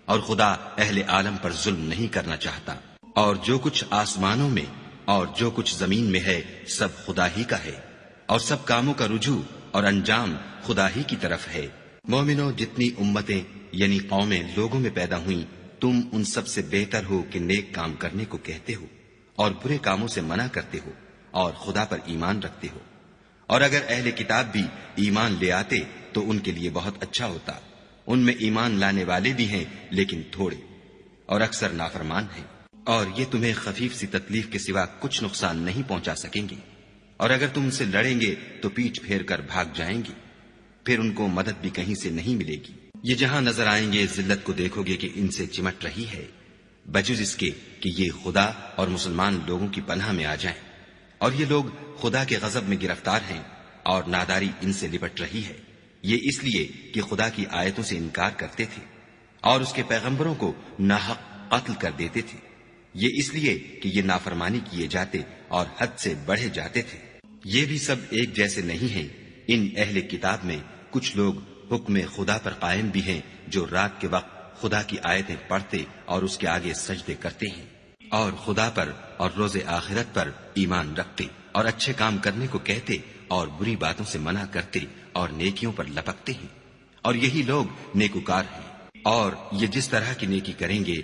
اور خدا اہل عالم پر ظلم نہیں کرنا چاہتا۔ اور جو کچھ آسمانوں میں اور جو کچھ زمین میں ہے سب خدا ہی کا ہے، اور سب کاموں کا رجوع اور انجام خدا ہی کی طرف ہے۔ مومنو، جتنی امتیں یعنی قومیں لوگوں میں پیدا ہوئیں، تم ان سب سے بہتر ہو کہ نیک کام کرنے کو کہتے ہو اور برے کاموں سے منع کرتے ہو اور خدا پر ایمان رکھتے ہو۔ اور اگر اہل کتاب بھی ایمان لے آتے تو ان کے لیے بہت اچھا ہوتا، ان میں ایمان لانے والے بھی ہیں لیکن تھوڑے، اور اکثر نافرمان ہیں۔ اور یہ تمہیں خفیف سی تکلیف کے سوا کچھ نقصان نہیں پہنچا سکیں گے، اور اگر تم ان سے لڑیں گے تو پیٹھ پھیر کر بھاگ جائیں گے، پھر ان کو مدد بھی کہیں سے نہیں ملے گی۔ یہ جہاں نظر آئیں گے ذلت کو دیکھو گے کہ ان سے چمٹ رہی ہے، بجز اس کے کہ یہ خدا اور مسلمان لوگوں کی پناہ میں آ جائیں، اور یہ لوگ خدا کے غضب میں گرفتار ہیں اور ناداری ان سے لپٹ رہی ہے۔ یہ اس لیے کہ خدا کی آیتوں سے انکار کرتے تھے اور اس کے پیغمبروں کو ناحق قتل کر دیتے تھے، یہ اس لیے کہ یہ نافرمانی کیے جاتے اور حد سے بڑھے جاتے تھے۔ یہ بھی سب ایک جیسے نہیں ہیں۔ ان اہل کتاب میں کچھ لوگ حکم خدا پر قائم بھی ہیں، جو رات کے وقت خدا کی آیتیں پڑھتے اور اس کے آگے سجدے کرتے ہیں، اور خدا پر اور روز آخرت پر ایمان رکھتے اور اچھے کام کرنے کو کہتے اور بری باتوں سے منع کرتے اور نیکیوں پر لپکتے ہیں، اور یہی لوگ نیکوکار ہیں۔ اور یہ جس طرح کی نیکی کریں گے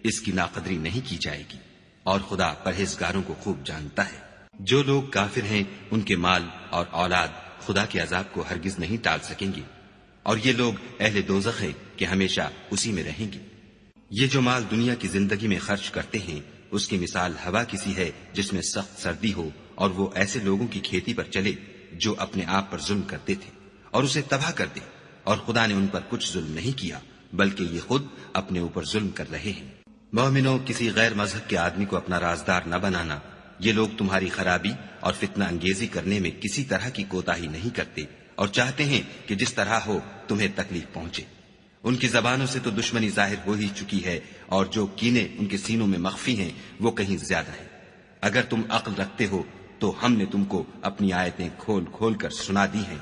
اس کی ناقدری نہیں کی جائے گی، اور خدا پرہیزگاروں کو خوب جانتا ہے۔ جو لوگ کافر ہیں ان کے مال اور اولاد خدا کے عذاب کو ہرگز نہیں ٹال سکیں گے، اور یہ لوگ اہل دوزخ ہیں کہ ہمیشہ اسی میں رہیں گے۔ یہ جو مال دنیا کی زندگی میں خرچ کرتے ہیں اس کی مثال ہوا کسی ہے جس میں سخت سردی ہو، اور وہ ایسے لوگوں کی کھیتی پر چلے جو اپنے آپ پر ظلم کرتے تھے اور اسے تباہ کر دے، اور خدا نے ان پر کچھ ظلم نہیں کیا بلکہ یہ خود اپنے اوپر ظلم کر رہے ہیں۔ مومنوں، کسی غیر مذہب کے آدمی کو اپنا رازدار نہ بنانا، یہ لوگ تمہاری خرابی اور فتنہ انگیزی کرنے میں کسی طرح کی کوتاہی نہیں کرتے اور چاہتے ہیں کہ جس طرح ہو تمہیں تکلیف پہنچے۔ ان کی زبانوں سے تو دشمنی ظاہر ہو ہی چکی ہے، اور جو کینے ان کے سینوں میں مخفی ہیں وہ کہیں زیادہ ہیں۔ اگر تم عقل رکھتے ہو تو ہم نے تم کو اپنی آیتیں کھول کھول کر سنا دی ہیں۔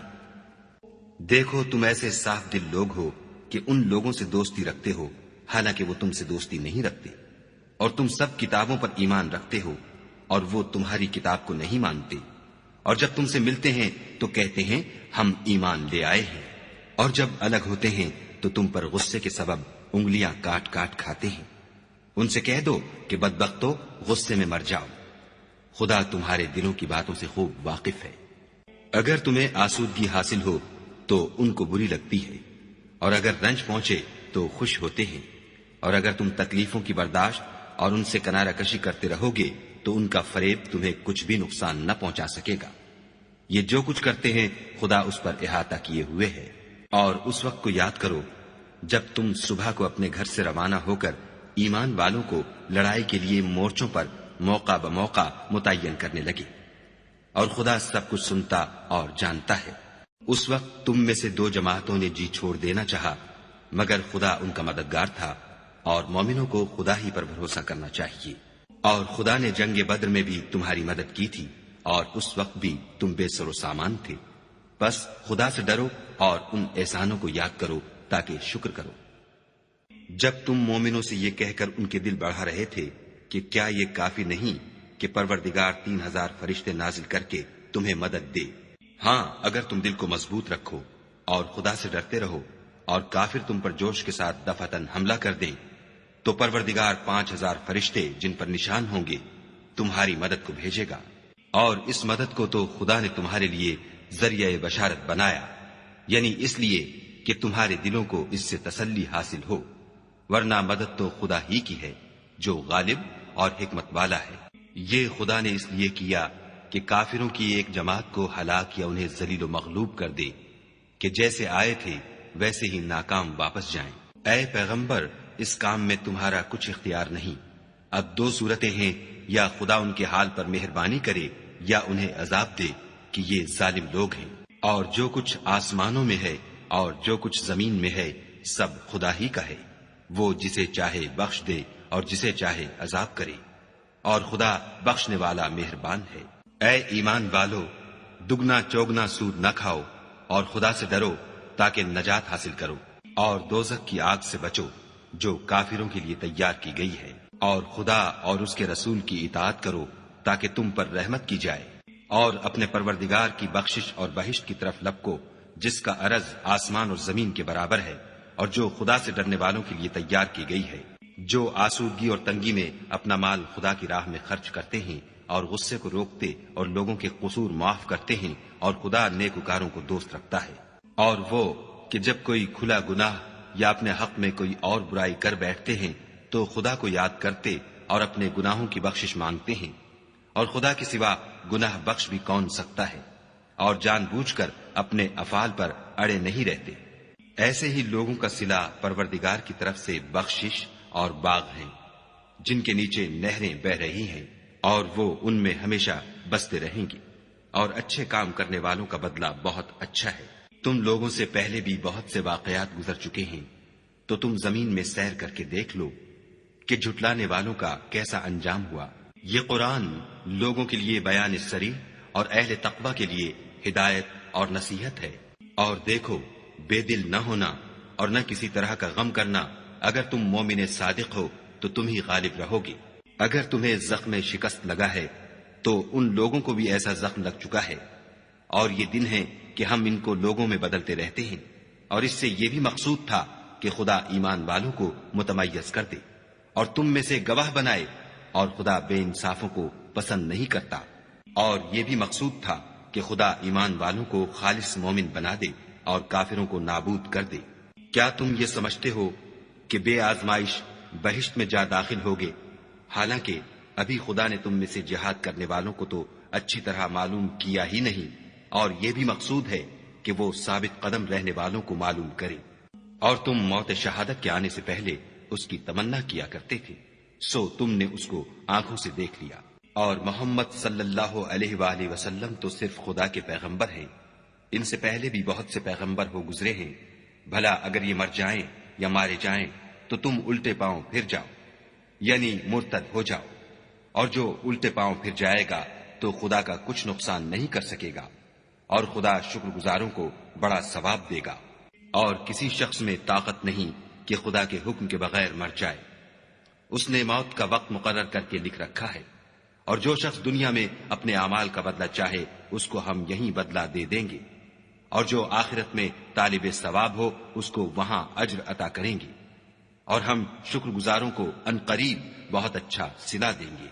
دیکھو، تم ایسے صاف دل لوگ ہو کہ ان لوگوں سے دوستی رکھتے ہو حالانکہ وہ تم سے دوستی نہیں رکھتے، اور تم سب کتابوں پر ایمان رکھتے ہو اور وہ تمہاری کتاب کو نہیں مانتے، اور جب تم سے ملتے ہیں تو کہتے ہیں ہم ایمان لے آئے ہیں، اور جب الگ ہوتے ہیں تو تم پر غصے کے سبب انگلیاں کاٹ کاٹ کھاتے ہیں۔ ان سے کہہ دو کہ بدبختو، غصے میں مر جاؤ، خدا تمہارے دلوں کی باتوں سے خوب واقف ہے۔ اگر تمہیں آسودگی حاصل ہو تو ان کو بری لگتی ہے، اور اگر رنج پہنچے تو خوش ہوتے ہیں، اور اگر تم تکلیفوں کی برداشت اور ان سے کنارہ کشی کرتے رہو گے تو ان کا فریب تمہیں کچھ بھی نقصان نہ پہنچا سکے گا۔ یہ جو کچھ کرتے ہیں خدا اس پر احاطہ کیے ہوئے ہے۔ اور اس وقت کو یاد کرو جب تم صبح کو اپنے گھر سے روانہ ہو کر ایمان والوں کو لڑائی کے لیے مورچوں پر موقع بموقع متعین کرنے لگے، اور خدا سب کچھ سنتا اور جانتا ہے۔ اس وقت تم میں سے 2 جماعتوں نے جی چھوڑ دینا چاہا، مگر خدا ان کا مددگار تھا، اور مومنوں کو خدا ہی پر بھروسہ کرنا چاہیے۔ اور خدا نے جنگ بدر میں بھی تمہاری مدد کی تھی، اور اس وقت بھی تم بے سر و سامان تھے۔ بس خدا سے ڈرو اور ان احسانوں کو یاد کرو تاکہ شکر کرو۔ جب تم مومنوں سے یہ کہہ کر ان کے دل بڑھا رہے تھے کہ کیا یہ کافی نہیں کہ پروردگار 3000 فرشتے نازل کر کے تمہیں مدد دے؟ ہاں، اگر تم دل کو مضبوط رکھو اور خدا سے ڈرتے رہو اور کافر تم پر جوش کے ساتھ دفعتاً حملہ کر دیں تو پروردگار 5000 فرشتے جن پر نشان ہوں گے تمہاری مدد کو بھیجے گا، اور اس مدد کو تو خدا نے تمہارے لیے ذریعہ بشارت بنایا، یعنی اس لیے کہ تمہارے دلوں کو اس سے تسلی حاصل ہو، ورنہ مدد تو خدا ہی کی ہے جو غالب اور حکمت والا ہے۔ یہ خدا نے اس لیے کیا کہ کافروں کی ایک جماعت کو ہلاک یا انہیں ذلیل و مغلوب کر دے کہ جیسے آئے تھے ویسے ہی ناکام واپس جائیں۔ اے پیغمبر، اس کام میں تمہارا کچھ اختیار نہیں۔ اب 2 صورتیں ہیں، یا خدا ان کے حال پر مہربانی کرے یا انہیں عذاب دے کہ یہ ظالم لوگ ہیں۔ اور جو کچھ آسمانوں میں ہے اور جو کچھ زمین میں ہے سب خدا ہی کا ہے، وہ جسے چاہے بخش دے اور جسے چاہے عذاب کرے، اور خدا بخشنے والا مہربان ہے۔ اے ایمان والو، دگنا چوگنا سود نہ کھاؤ اور خدا سے ڈرو تاکہ نجات حاصل کرو، اور دوزخ کی آگ سے بچو جو کافروں کے لیے تیار کی گئی ہے، اور خدا اور اس کے رسول کی اطاعت کرو تاکہ تم پر رحمت کی جائے، اور اپنے پروردگار کی بخشش اور بہشت کی طرف لپکو جس کا عرض آسمان اور زمین کے برابر ہے، اور جو خدا سے ڈرنے والوں کے لیے تیار کی گئی ہے۔ جو آسودگی اور تنگی میں اپنا مال خدا کی راہ میں خرچ کرتے ہیں اور غصے کو روکتے اور لوگوں کے قصور معاف کرتے ہیں، اور خدا نیکوکاروں کو دوست رکھتا ہے۔ اور وہ کہ جب کوئی کھلا گناہ یا اپنے حق میں کوئی اور برائی کر بیٹھتے ہیں تو خدا کو یاد کرتے اور اپنے گناہوں کی بخشش مانگتے ہیں، اور خدا کے سوا گناہ بخش بھی کون سکتا ہے، اور جان بوجھ کر اپنے افعال پر اڑے نہیں رہتے۔ ایسے ہی لوگوں کا صلہ پروردگار کی طرف سے بخشش اور باغ ہیں، جن کے نیچے نہریں بہ رہی ہیں، اور وہ ان میں ہمیشہ بستے رہیں گے، اور اچھے کام کرنے والوں کا بدلہ بہت اچھا ہے۔ تم لوگوں سے پہلے بھی بہت سے واقعات گزر چکے ہیں، تو تم زمین میں سیر کر کے دیکھ لو کہ جھٹلانے والوں کا کیسا انجام ہوا۔ یہ قرآن لوگوں کے لیے بیان صریح اور اہل تقوی کے لیے ہدایت اور نصیحت ہے۔ اور دیکھو، بے دل نہ ہونا اور نہ کسی طرح کا غم کرنا، اگر تم مومن صادق ہو تو تم ہی غالب رہو گے۔ اگر تمہیں زخم شکست لگا ہے تو ان لوگوں کو بھی ایسا زخم لگ چکا ہے، اور یہ دن ہے کہ ہم ان کو لوگوں میں بدلتے رہتے ہیں، اور اس سے یہ بھی مقصود تھا کہ خدا ایمان والوں کو متمیز کر دے اور تم میں سے گواہ بنائے، اور خدا بے انصافوں کو پسند نہیں کرتا۔ اور یہ بھی مقصود تھا کہ خدا ایمان والوں کو خالص مومن بنا دے اور کافروں کو نابود کر دے۔ کیا تم یہ سمجھتے ہو کہ بے آزمائش بہشت میں جا داخل ہوگے، حالانکہ ابھی خدا نے تم میں سے جہاد کرنے والوں کو تو اچھی طرح معلوم کیا ہی نہیں، اور یہ بھی مقصود ہے کہ وہ ثابت قدم رہنے والوں کو معلوم کرے۔ اور تم موت شہادت کے آنے سے پہلے اس کی تمنا کیا کرتے تھے، سو تم نے اس کو آنکھوں سے دیکھ لیا۔ اور محمد صلی اللہ علیہ وآلہ وسلم تو صرف خدا کے پیغمبر ہیں، ان سے پہلے بھی بہت سے پیغمبر ہو گزرے ہیں، بھلا اگر یہ مر جائیں یا مارے جائیں تو تم الٹے پاؤں پھر جاؤ، یعنی مرتد ہو جاؤ، اور جو الٹے پاؤں پھر جائے گا تو خدا کا کچھ نقصان نہیں کر سکے گا، اور خدا شکر گزاروں کو بڑا ثواب دے گا۔ اور کسی شخص میں طاقت نہیں کہ خدا کے حکم کے بغیر مر جائے، اس نے موت کا وقت مقرر کر کے لکھ رکھا ہے، اور جو شخص دنیا میں اپنے اعمال کا بدلہ چاہے اس کو ہم یہیں بدلہ دے دیں گے، اور جو آخرت میں طالب ثواب ہو اس کو وہاں اجر عطا کریں گے، اور ہم شکر گزاروں کو عنقریب بہت اچھا صلہ دیں گے۔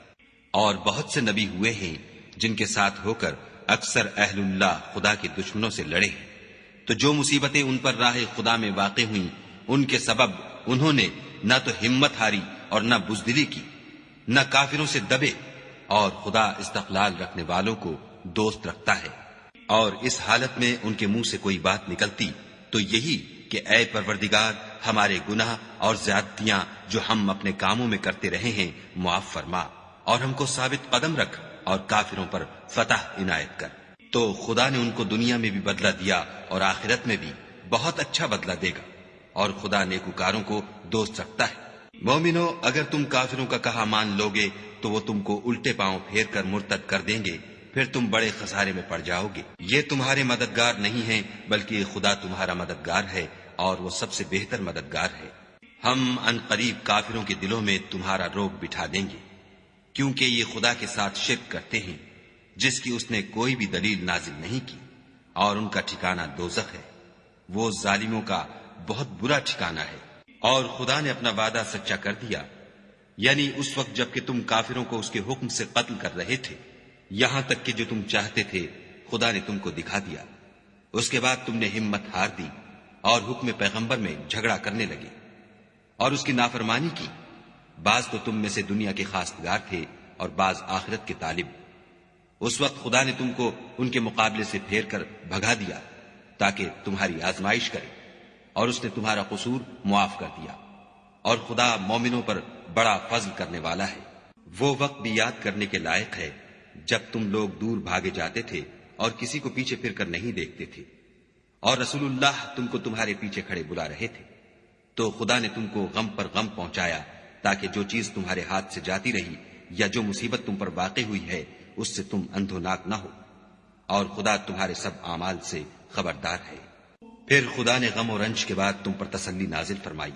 اور بہت سے نبی ہوئے ہیں جن کے ساتھ ہو کر اکثر اہل اللہ خدا کے دشمنوں سے لڑے ہیں، تو جو مصیبتیں ان پر راہ خدا میں واقع ہوئیں ان کے سبب انہوں نے نہ تو ہمت ہاری اور نہ بزدلی کی، نہ کافروں سے دبے، اور خدا استقلال رکھنے والوں کو دوست رکھتا ہے۔ اور اس حالت میں ان کے منہ سے کوئی بات نکلتی تو یہی کہ اے پروردگار، ہمارے گناہ اور زیادتیاں جو ہم اپنے کاموں میں کرتے رہے ہیں معاف فرما، اور ہم کو ثابت قدم رکھ اور کافروں پر فتح عنایت کر۔ تو خدا نے ان کو دنیا میں بھی بدلہ دیا اور آخرت میں بھی بہت اچھا بدلہ دے گا، اور خدا نیکوکاروں کو دوست رکھتا ہے۔ مومنو، اگر تم کافروں کا کہا مان لوگے تو وہ تم کو الٹے پاؤں پھیر کر مرتد کر دیں گے، پھر تم بڑے خسارے میں پڑ جاؤ گے۔ یہ تمہارے مددگار نہیں ہیں بلکہ خدا تمہارا مددگار ہے، اور وہ سب سے بہتر مددگار ہے۔ ہم ان قریب کافروں کے دلوں میں تمہارا روب بٹھا دیں گے، کیونکہ یہ خدا کے ساتھ شرک کرتے ہیں جس کی اس نے کوئی بھی دلیل نازل نہیں کی، اور ان کا ٹھکانہ دوزخ ہے، وہ ظالموں کا بہت برا ٹھکانہ ہے۔ اور خدا نے اپنا وعدہ سچا کر دیا، یعنی اس وقت جب کہ تم کافروں کو اس کے حکم سے قتل کر رہے تھے، یہاں تک کہ جو تم چاہتے تھے خدا نے تم کو دکھا دیا۔ اس کے بعد تم نے ہمت ہار دی اور حکم پیغمبر میں جھگڑا کرنے لگے اور اس کی نافرمانی کی۔ بعض تو تم میں سے دنیا کے خواستگار تھے اور بعض آخرت کے طالب۔ اس وقت خدا نے تم کو ان کے مقابلے سے پھیر کر بھگا دیا تاکہ تمہاری آزمائش کرے، اور اس نے تمہارا قصور معاف کر دیا، اور خدا مومنوں پر بڑا فضل کرنے والا ہے۔ وہ وقت بھی یاد کرنے کے لائق ہے جب تم لوگ دور بھاگے جاتے تھے اور کسی کو پیچھے پھر کر نہیں دیکھتے تھے، اور رسول اللہ تم کو تمہارے پیچھے کھڑے بلا رہے تھے، تو خدا نے تم کو غم پر غم پہنچایا تاکہ جو چیز تمہارے ہاتھ سے جاتی رہی یا جو مصیبت تم پر واقع ہوئی ہے اس سے تم اندھوناک نہ ہو، اور خدا تمہارے سب اعمال سے خبردار ہے۔ پھر خدا نے غم و رنج کے بعد تم پر تسلی نازل فرمائی،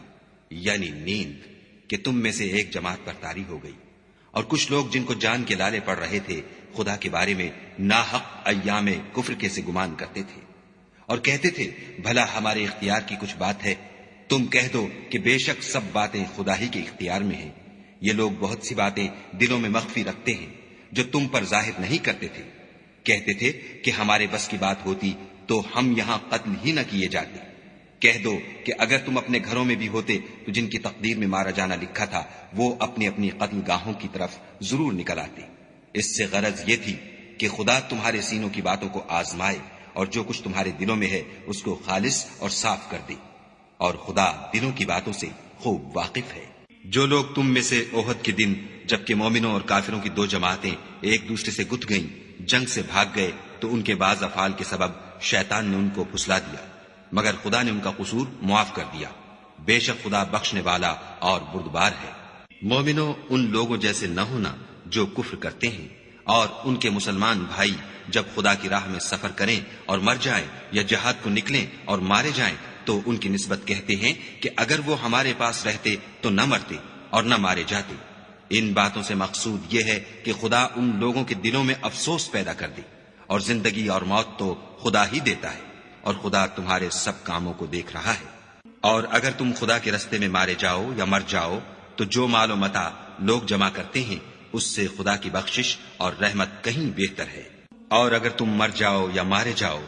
یعنی نیند، کہ تم میں سے ایک جماعت پر طاری ہو گئی، اور کچھ لوگ جن کو جان کے لالے پڑ رہے تھے خدا کے بارے میں ناحق ایام کفر کے سے گمان کرتے تھے، اور کہتے تھے بھلا ہمارے اختیار کی کچھ بات ہے؟ تم کہہ دو کہ بے شک سب باتیں خدا ہی کے اختیار میں ہیں۔ یہ لوگ بہت سی باتیں دلوں میں مخفی رکھتے ہیں جو تم پر ظاہر نہیں کرتے تھے۔ کہتے تھے کہ ہمارے بس کی بات ہوتی تو ہم یہاں قتل ہی نہ کیے جاتے، کہہ دو کہ اگر تم اپنے گھروں میں بھی ہوتے تو جن کی تقدیر میں مارا جانا لکھا تھا وہ اپنی اپنی قتل گاہوں کی طرف ضرور نکل آتے۔ اس سے غرض یہ تھی کہ خدا تمہارے سینوں کی باتوں کو آزمائے اور جو کچھ تمہارے دلوں میں ہے اس کو خالص اور صاف کر دے، اور خدا دلوں کی باتوں سے خوب واقف ہے۔ جو لوگ تم میں سے احد کے دن جبکہ مومنوں اور کافروں کی دو جماعتیں ایک دوسرے سے گتھ گئیں جنگ سے بھاگ گئے تو ان کے بعض افعال کے سبب شیطان نے ان کو پھسلا دیا، مگر خدا نے ان کا قصور معاف کر دیا۔ بے شک خدا بخشنے والا اور بردبار ہے۔ مومنوں، ان لوگوں جیسے نہ ہونا جو کفر کرتے ہیں، اور ان کے مسلمان بھائی جب خدا کی راہ میں سفر کریں اور مر جائیں یا جہاد کو نکلیں اور مارے جائیں تو ان کی نسبت کہتے ہیں کہ اگر وہ ہمارے پاس رہتے تو نہ مرتے اور نہ مارے جاتے۔ ان باتوں سے مقصود یہ ہے کہ خدا ان لوگوں کے دلوں میں افسوس پیدا کر دے، اور زندگی اور موت تو خدا ہی دیتا ہے، اور خدا تمہارے سب کاموں کو دیکھ رہا ہے۔ اور اگر تم خدا کے رستے میں مارے جاؤ یا مر جاؤ تو جو مال و متاع لوگ جمع کرتے ہیں اس سے خدا کی بخشش اور رحمت کہیں بہتر ہے۔ اور اگر تم مر جاؤ یا مارے جاؤ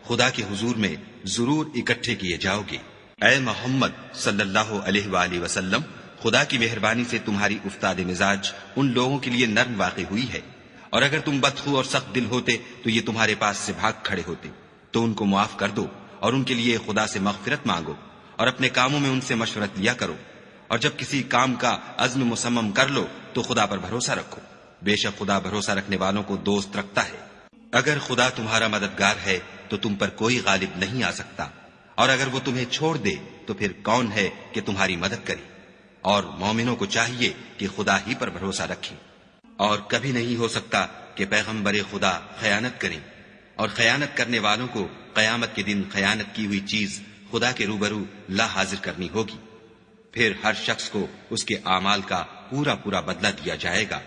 خدا کے حضور میں ضرور اکٹھے کیے جاؤ گے۔ اے محمد صلی اللہ علیہ وآلہ وسلم، خدا کی مہربانی سے تمہاری افتاد مزاج ان لوگوں کے لیے نرم واقع ہوئی ہے، اور اگر تم بدخو اور سخت دل ہوتے تو یہ تمہارے پاس سے بھاگ کھڑے ہوتے، تو ان کو معاف کر دو اور ان کے لیے خدا سے مغفرت مانگو، اور اپنے کاموں میں ان سے مشورت لیا کرو، اور جب کسی کام کا عزم مصمم کر لو تو خدا پر بھروسہ رکھو، بے شک خدا بھروسہ رکھنے والوں کو دوست رکھتا ہے۔ اگر خدا تمہارا مددگار ہے تو تم پر کوئی غالب نہیں آ سکتا، اور اگر وہ تمہیں چھوڑ دے تو پھر کون ہے کہ تمہاری مدد کرے؟ اور مومنوں کو چاہیے کہ خدا ہی پر بھروسہ رکھیں، اور کبھی نہیں ہو سکتا کہ پیغمبر خدا خیانت کریں، اور خیانت کرنے والوں کو قیامت کے دن خیانت کی ہوئی چیز خدا کے روبرو لا حاضر کرنی ہوگی، پھر ہر شخص کو اس کے اعمال کا پورا پورا بدلہ دیا جائے گا،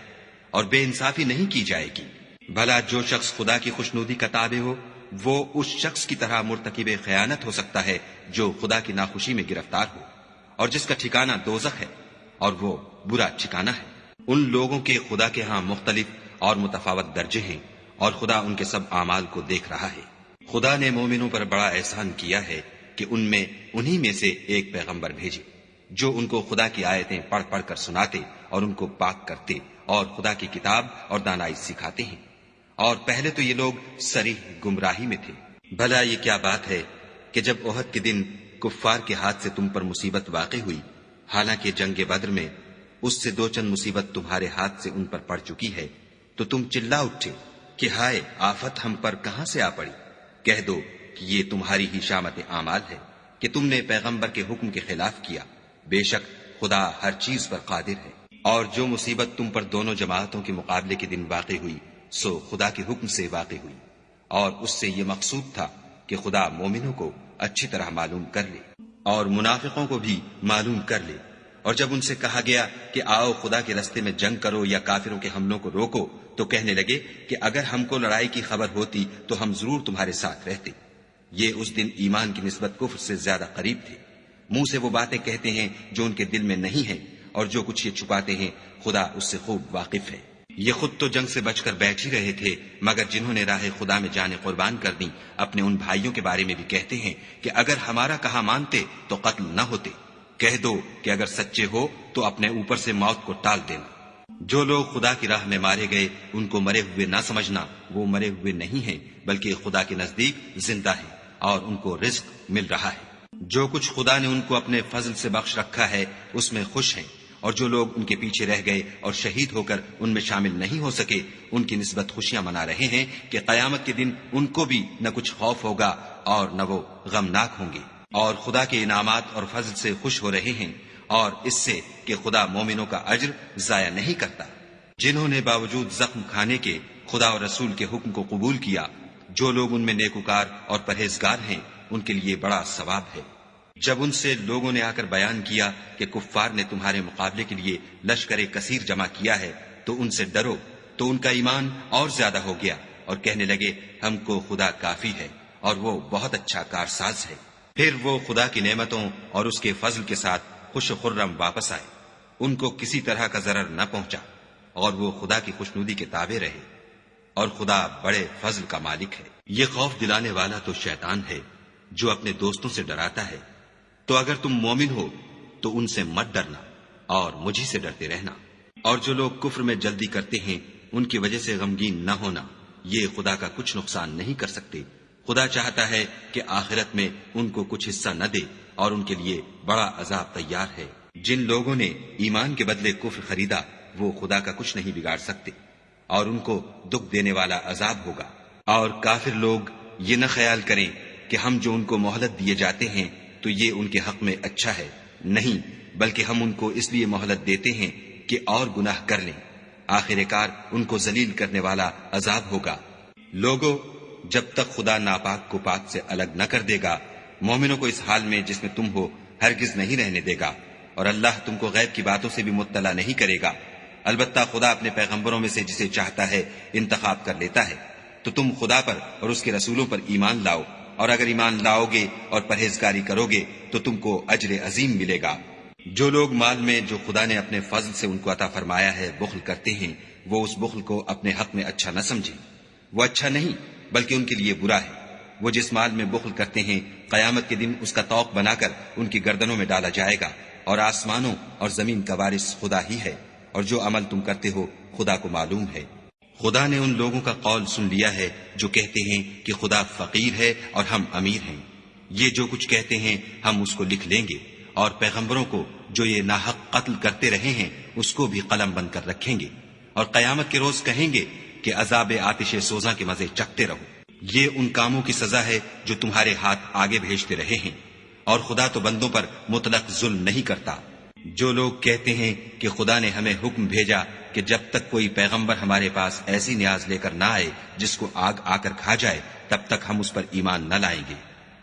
اور بے انصافی نہیں کی جائے گی۔ بھلا جو شخص خدا کی خوشنودی کا تابع ہو وہ اس شخص کی طرح مرتکب خیانت ہو سکتا ہے جو خدا کی ناخوشی میں گرفتار ہو، اور جس کا ٹھکانہ دوزخ ہے، اور وہ برا ٹھکانہ ہے۔ ان لوگوں کے خدا کے ہاں مختلف اور متفاوت درجے ہیں، اور خدا ان کے سب اعمال کو دیکھ رہا ہے۔ خدا نے مومنوں پر بڑا احسان کیا ہے کہ ان میں انہی میں سے ایک پیغمبر بھیجے جو ان کو خدا کی آیتیں پڑھ پڑھ کر سناتے اور ان کو پاک کرتے اور خدا کی کتاب اور دانائی سکھاتے ہیں، اور پہلے تو یہ لوگ صریح گمراہی میں تھے۔ بھلا یہ کیا بات ہے کہ جب احد کے دن کفار کے ہاتھ سے تم پر مصیبت واقع ہوئی، حالانکہ جنگ بدر میں اس سے دو چند مصیبت تمہارے ہاتھ سے ان پر پڑ چکی ہے، تو تم چلا اٹھے کہ ہائے آفت ہم پر کہاں سے آ پڑی؟ کہہ دو کہ یہ تمہاری ہی شامت اعمال ہے کہ تم نے پیغمبر کے حکم کے خلاف کیا، بے شک خدا ہر چیز پر قادر ہے۔ اور جو مصیبت تم پر دونوں جماعتوں کے مقابلے کے دن واقع ہوئی سو خدا کے حکم سے واقع ہوئی، اور اس سے یہ مقصود تھا کہ خدا مومنوں کو اچھی طرح معلوم کر لے اور منافقوں کو بھی معلوم کر لے۔ اور جب ان سے کہا گیا کہ آؤ خدا کے رستے میں جنگ کرو یا کافروں کے حملوں کو روکو تو کہنے لگے کہ اگر ہم کو لڑائی کی خبر ہوتی تو ہم ضرور تمہارے ساتھ رہتے۔ یہ اس دن ایمان کی نسبت کفر سے زیادہ قریب تھے۔ منہ سے وہ باتیں کہتے ہیں جو ان کے دل میں نہیں ہیں، اور جو کچھ یہ چھپاتے ہیں خدا اس سے خوب واقف ہے۔ یہ خود تو جنگ سے بچ کر بیٹھ ہی رہے تھے، مگر جنہوں نے راہ خدا میں جانیں قربان کر دیں اپنے ان بھائیوں کے بارے میں بھی کہتے ہیں کہ اگر ہمارا کہا مانتے تو قتل نہ ہوتے۔ کہہ دو کہ اگر سچے ہو تو اپنے اوپر سے موت کو ٹال دینا۔ جو لوگ خدا کی راہ میں مارے گئے ان کو مرے ہوئے نہ سمجھنا، وہ مرے ہوئے نہیں ہیں بلکہ خدا کے نزدیک زندہ ہیں اور ان کو رزق مل رہا ہے۔ جو کچھ خدا نے ان کو اپنے فضل سے بخش رکھا ہے اس میں خوش ہیں، اور جو لوگ ان کے پیچھے رہ گئے اور شہید ہو کر ان میں شامل نہیں ہو سکے ان کی نسبت خوشیاں منا رہے ہیں کہ قیامت کے دن ان کو بھی نہ کچھ خوف ہوگا اور نہ وہ غمناک ہوں گے، اور خدا کے انعامات اور فضل سے خوش ہو رہے ہیں، اور اس سے کہ خدا مومنوں کا اجر ضائع نہیں کرتا۔ جنہوں نے باوجود زخم کھانے کے خدا اور رسول کے حکم کو قبول کیا، جو لوگ ان میں نیکوکار اور پرہیزگار ہیں ان کے لیے بڑا ثواب ہے۔ جب ان سے لوگوں نے آ کر بیان کیا کہ کفار نے تمہارے مقابلے کے لیے لشکر کثیر جمع کیا ہے تو ان سے ڈرو، تو ان کا ایمان اور زیادہ ہو گیا اور کہنے لگے ہم کو خدا کافی ہے اور وہ بہت اچھا کارساز ہے۔ پھر وہ خدا کی نعمتوں اور اس کے فضل کے ساتھ خوش و خرم واپس آئے، ان کو کسی طرح کا ضرر نہ پہنچا، اور وہ خدا کی خوشنودی کے تابع رہے، اور خدا بڑے فضل کا مالک ہے۔ یہ خوف دلانے والا تو شیطان ہے جو اپنے دوستوں سے ڈراتا ہے تو اگر تم مومن ہو تو ان سے مت ڈرنا اور مجھی سے ڈرتے رہنا۔ اور جو لوگ کفر میں جلدی کرتے ہیں ان کی وجہ سے غمگین نہ ہونا، یہ خدا کا کچھ نقصان نہیں کر سکتے۔ خدا چاہتا ہے کہ آخرت میں ان کو کچھ حصہ نہ دے اور ان کے لیے بڑا عذاب تیار ہے۔ جن لوگوں نے ایمان کے بدلے کفر خریدا وہ خدا کا کچھ نہیں بگاڑ سکتے اور ان کو دکھ دینے والا عذاب ہوگا۔ اور کافر لوگ یہ نہ خیال کریں کہ ہم جو ان کو مہلت دیے جاتے ہیں تو یہ ان کے حق میں اچھا ہے، نہیں، بلکہ ہم ان کو اس لیے مہلت دیتے ہیں کہ اور گناہ کر لیں، آخر کار ان کو ذلیل کرنے والا عذاب ہوگا۔ لوگوں، جب تک خدا ناپاک کو پاک سے الگ نہ کر دے گا، مومنوں کو اس حال میں جس میں تم ہو ہرگز نہیں رہنے دے گا، اور اللہ تم کو غیب کی باتوں سے بھی مطلع نہیں کرے گا۔ البتہ خدا اپنے پیغمبروں میں سے جسے چاہتا ہے انتخاب کر لیتا ہے۔ تو تم خدا پر اور اس کے رسولوں پر ایمان لاؤ، اور اگر ایمان لاؤ گے اور پرہیزگاری کرو گے تو تم کو اجر عظیم ملے گا۔ جو لوگ مال میں جو خدا نے اپنے فضل سے ان کو عطا فرمایا ہے بخل کرتے ہیں، وہ اس بخل کو اپنے حق میں اچھا نہ سمجھیں، وہ اچھا نہیں بلکہ ان کے لیے برا ہے۔ وہ جس مال میں بخل کرتے ہیں قیامت کے دن اس کا طوق بنا کر ان کی گردنوں میں ڈالا جائے گا، اور آسمانوں اور زمین کا وارث خدا ہی ہے، اور جو عمل تم کرتے ہو خدا کو معلوم ہے۔ خدا نے ان لوگوں کا قول سن لیا ہے جو کہتے ہیں کہ خدا فقیر ہے اور ہم امیر ہیں۔ یہ جو کچھ کہتے ہیں ہم اس کو لکھ لیں گے، اور پیغمبروں کو جو یہ ناحق قتل کرتے رہے ہیں اس کو بھی قلم بند کر رکھیں گے، اور قیامت کے روز کہیں گے کہ عذاب آتش سوزاں کے مزے چکھتے رہو۔ یہ ان کاموں کی سزا ہے جو تمہارے ہاتھ آگے بھیجتے رہے ہیں، اور خدا تو بندوں پر مطلق ظلم نہیں کرتا۔ جو لوگ کہتے ہیں کہ خدا نے ہمیں حکم بھیجا کہ جب تک کوئی پیغمبر ہمارے پاس ایسی نیاز لے کر نہ آئے جس کو آگ آ کر کھا جائے تب تک ہم اس پر ایمان نہ لائیں گے،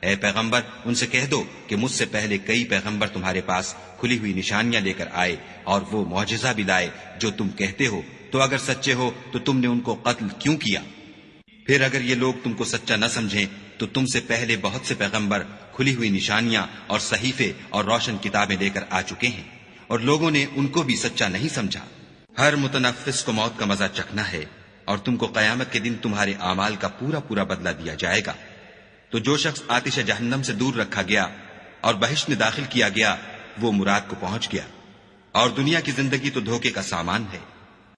اے پیغمبر ان سے کہہ دو کہ مجھ سے پہلے کئی پیغمبر تمہارے پاس کھلی ہوئی نشانیاں لے کر آئے اور وہ معجزہ بھی لائے جو تم کہتے ہو، تو اگر سچے ہو تو تم نے ان کو قتل کیوں کیا؟ پھر اگر یہ لوگ تم کو سچا نہ سمجھیں تو تم سے پہلے بہت سے پیغمبر کھلی ہوئی نشانیاں اور صحیفے اور روشن کتابیں لے کر آ چکے ہیں، اور لوگوں نے ان کو بھی سچا نہیں سمجھا۔ ہر متنفس کو موت کا مزہ چکھنا ہے، اور تم کو قیامت کے دن تمہارے اعمال کا پورا پورا بدلہ دیا جائے گا۔ تو جو شخص آتش جہنم سے دور رکھا گیا اور بہشت میں داخل کیا گیا وہ مراد کو پہنچ گیا، اور دنیا کی زندگی تو دھوکے کا سامان ہے۔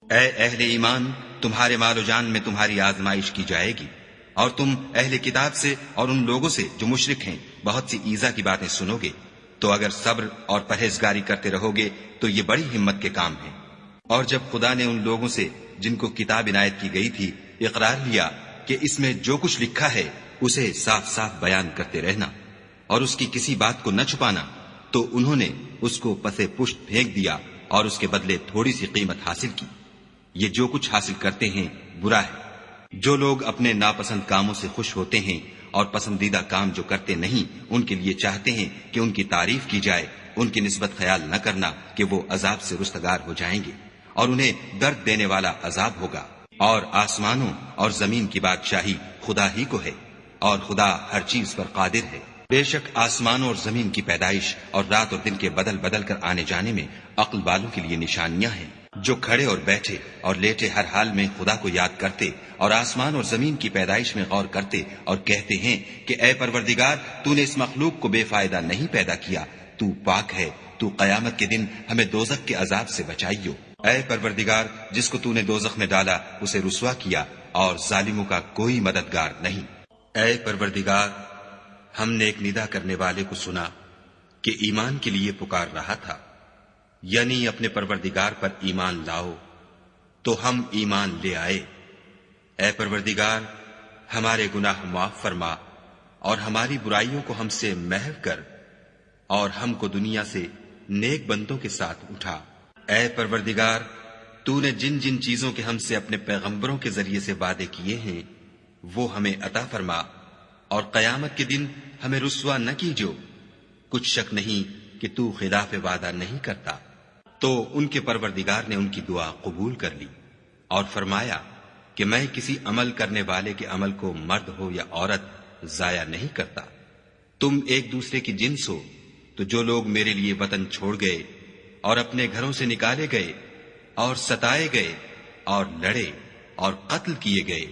اے اہل ایمان، تمہارے مال و جان میں تمہاری آزمائش کی جائے گی، اور تم اہل کتاب سے اور ان لوگوں سے جو مشرک ہیں بہت سی ایذا کی باتیں سنو گے، تو اگر صبر اور پرہیزگاری کرتے رہو گے تو یہ بڑی ہمت کے کام ہیں۔ اور جب خدا نے ان لوگوں سے جن کو کتاب عنایت کی گئی تھی اقرار لیا کہ اس میں جو کچھ لکھا ہے اسے صاف صاف بیان کرتے رہنا اور اس کی کسی بات کو نہ چھپانا، تو انہوں نے اس کو پسے پشت پھینک دیا اور اس کے بدلے تھوڑی سی قیمت حاصل کی۔ یہ جو کچھ حاصل کرتے ہیں برا ہے۔ جو لوگ اپنے ناپسند کاموں سے خوش ہوتے ہیں اور پسندیدہ کام جو کرتے نہیں ان کے لیے چاہتے ہیں کہ ان کی تعریف کی جائے، ان کی نسبت خیال نہ کرنا کہ وہ عذاب سے رستگار ہو جائیں گے اور انہیں درد دینے والا عذاب ہوگا۔ اور آسمانوں اور زمین کی بادشاہی خدا ہی کو ہے، اور خدا ہر چیز پر قادر ہے۔ بے شک آسمانوں اور زمین کی پیدائش اور رات اور دن کے بدل بدل کر آنے جانے میں عقل والوں کے لیے نشانیاں ہیں، جو کھڑے اور بیٹھے اور لیٹے ہر حال میں خدا کو یاد کرتے اور آسمان اور زمین کی پیدائش میں غور کرتے اور کہتے ہیں کہ اے پروردگار، تو نے اس مخلوق کو بے فائدہ نہیں پیدا کیا، تو پاک ہے، تو قیامت کے دن ہمیں دوزخ کے عذاب سے بچائیو۔ اے پروردگار، جس کو تو نے دوزخ میں ڈالا اسے رسوا کیا، اور ظالموں کا کوئی مددگار نہیں۔ اے پروردگار، ہم نے ایک ندا کرنے والے کو سنا کہ ایمان کے لیے پکار رہا تھا، یعنی اپنے پروردگار پر ایمان لاؤ، تو ہم ایمان لے آئے۔ اے پروردگار، ہمارے گناہ معاف فرما اور ہماری برائیوں کو ہم سے محو کر، اور ہم کو دنیا سے نیک بندوں کے ساتھ اٹھا۔ اے پروردگار، تو نے جن جن چیزوں کے ہم سے اپنے پیغمبروں کے ذریعے سے وعدے کیے ہیں وہ ہمیں عطا فرما، اور قیامت کے دن ہمیں رسوا نہ کیجو۔ کچھ شک نہیں کہ تو خلاف وعدہ نہیں کرتا۔ تو ان کے پروردگار نے ان کی دعا قبول کر لی اور فرمایا کہ میں کسی عمل کرنے والے کے عمل کو مرد ہو یا عورت ضائع نہیں کرتا۔ تم ایک دوسرے کی جنس ہو، تو جو لوگ میرے لیے وطن چھوڑ گئے اور اپنے گھروں سے نکالے گئے اور ستائے گئے اور لڑے اور قتل کیے گئے،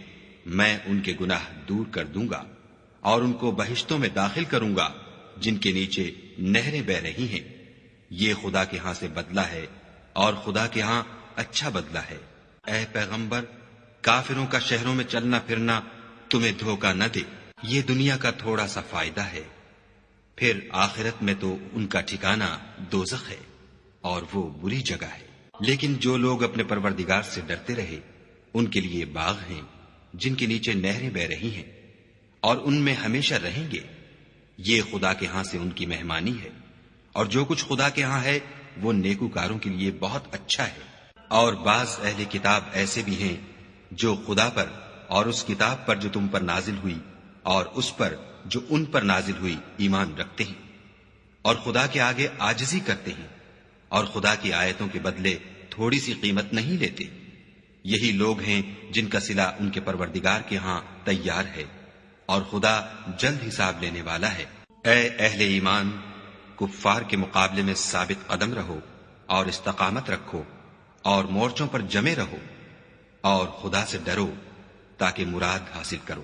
میں ان کے گناہ دور کر دوں گا اور ان کو بہشتوں میں داخل کروں گا، جن کے نیچے نہریں بہ رہی ہیں، یہ خدا کے ہاں سے بدلہ ہے اور خدا کے ہاں اچھا بدلہ ہے۔ اے پیغمبر، کافروں کا شہروں میں چلنا پھرنا تمہیں دھوکہ نہ دے، یہ دنیا کا تھوڑا سا فائدہ ہے، پھر آخرت میں تو ان کا ٹھکانہ دوزخ ہے اور وہ بری جگہ ہے۔ لیکن جو لوگ اپنے پروردگار سے ڈرتے رہے ان کے لیے باغ ہیں جن کے نیچے نہریں بہ رہی ہیں اور ان میں ہمیشہ رہیں گے، یہ خدا کے ہاں سے ان کی مہمانی ہے، اور جو کچھ خدا کے ہاں ہے وہ نیکوکاروں کے لیے بہت اچھا ہے۔ اور بعض اہل کتاب ایسے بھی ہیں جو خدا پر اور اس کتاب پر جو تم پر نازل ہوئی اور اس پر جو ان پر نازل ہوئی ایمان رکھتے ہیں، اور خدا کے آگے عاجزی کرتے ہیں اور خدا کی آیتوں کے بدلے تھوڑی سی قیمت نہیں لیتے۔ یہی لوگ ہیں جن کا صلہ ان کے پروردگار کے ہاں تیار ہے، اور خدا جلد حساب لینے والا ہے۔ اے اہل ایمان، کفار کے مقابلے میں ثابت قدم رہو اور استقامت رکھو اور مورچوں پر جمے رہو، اور خدا سے ڈرو تاکہ مراد حاصل کرو۔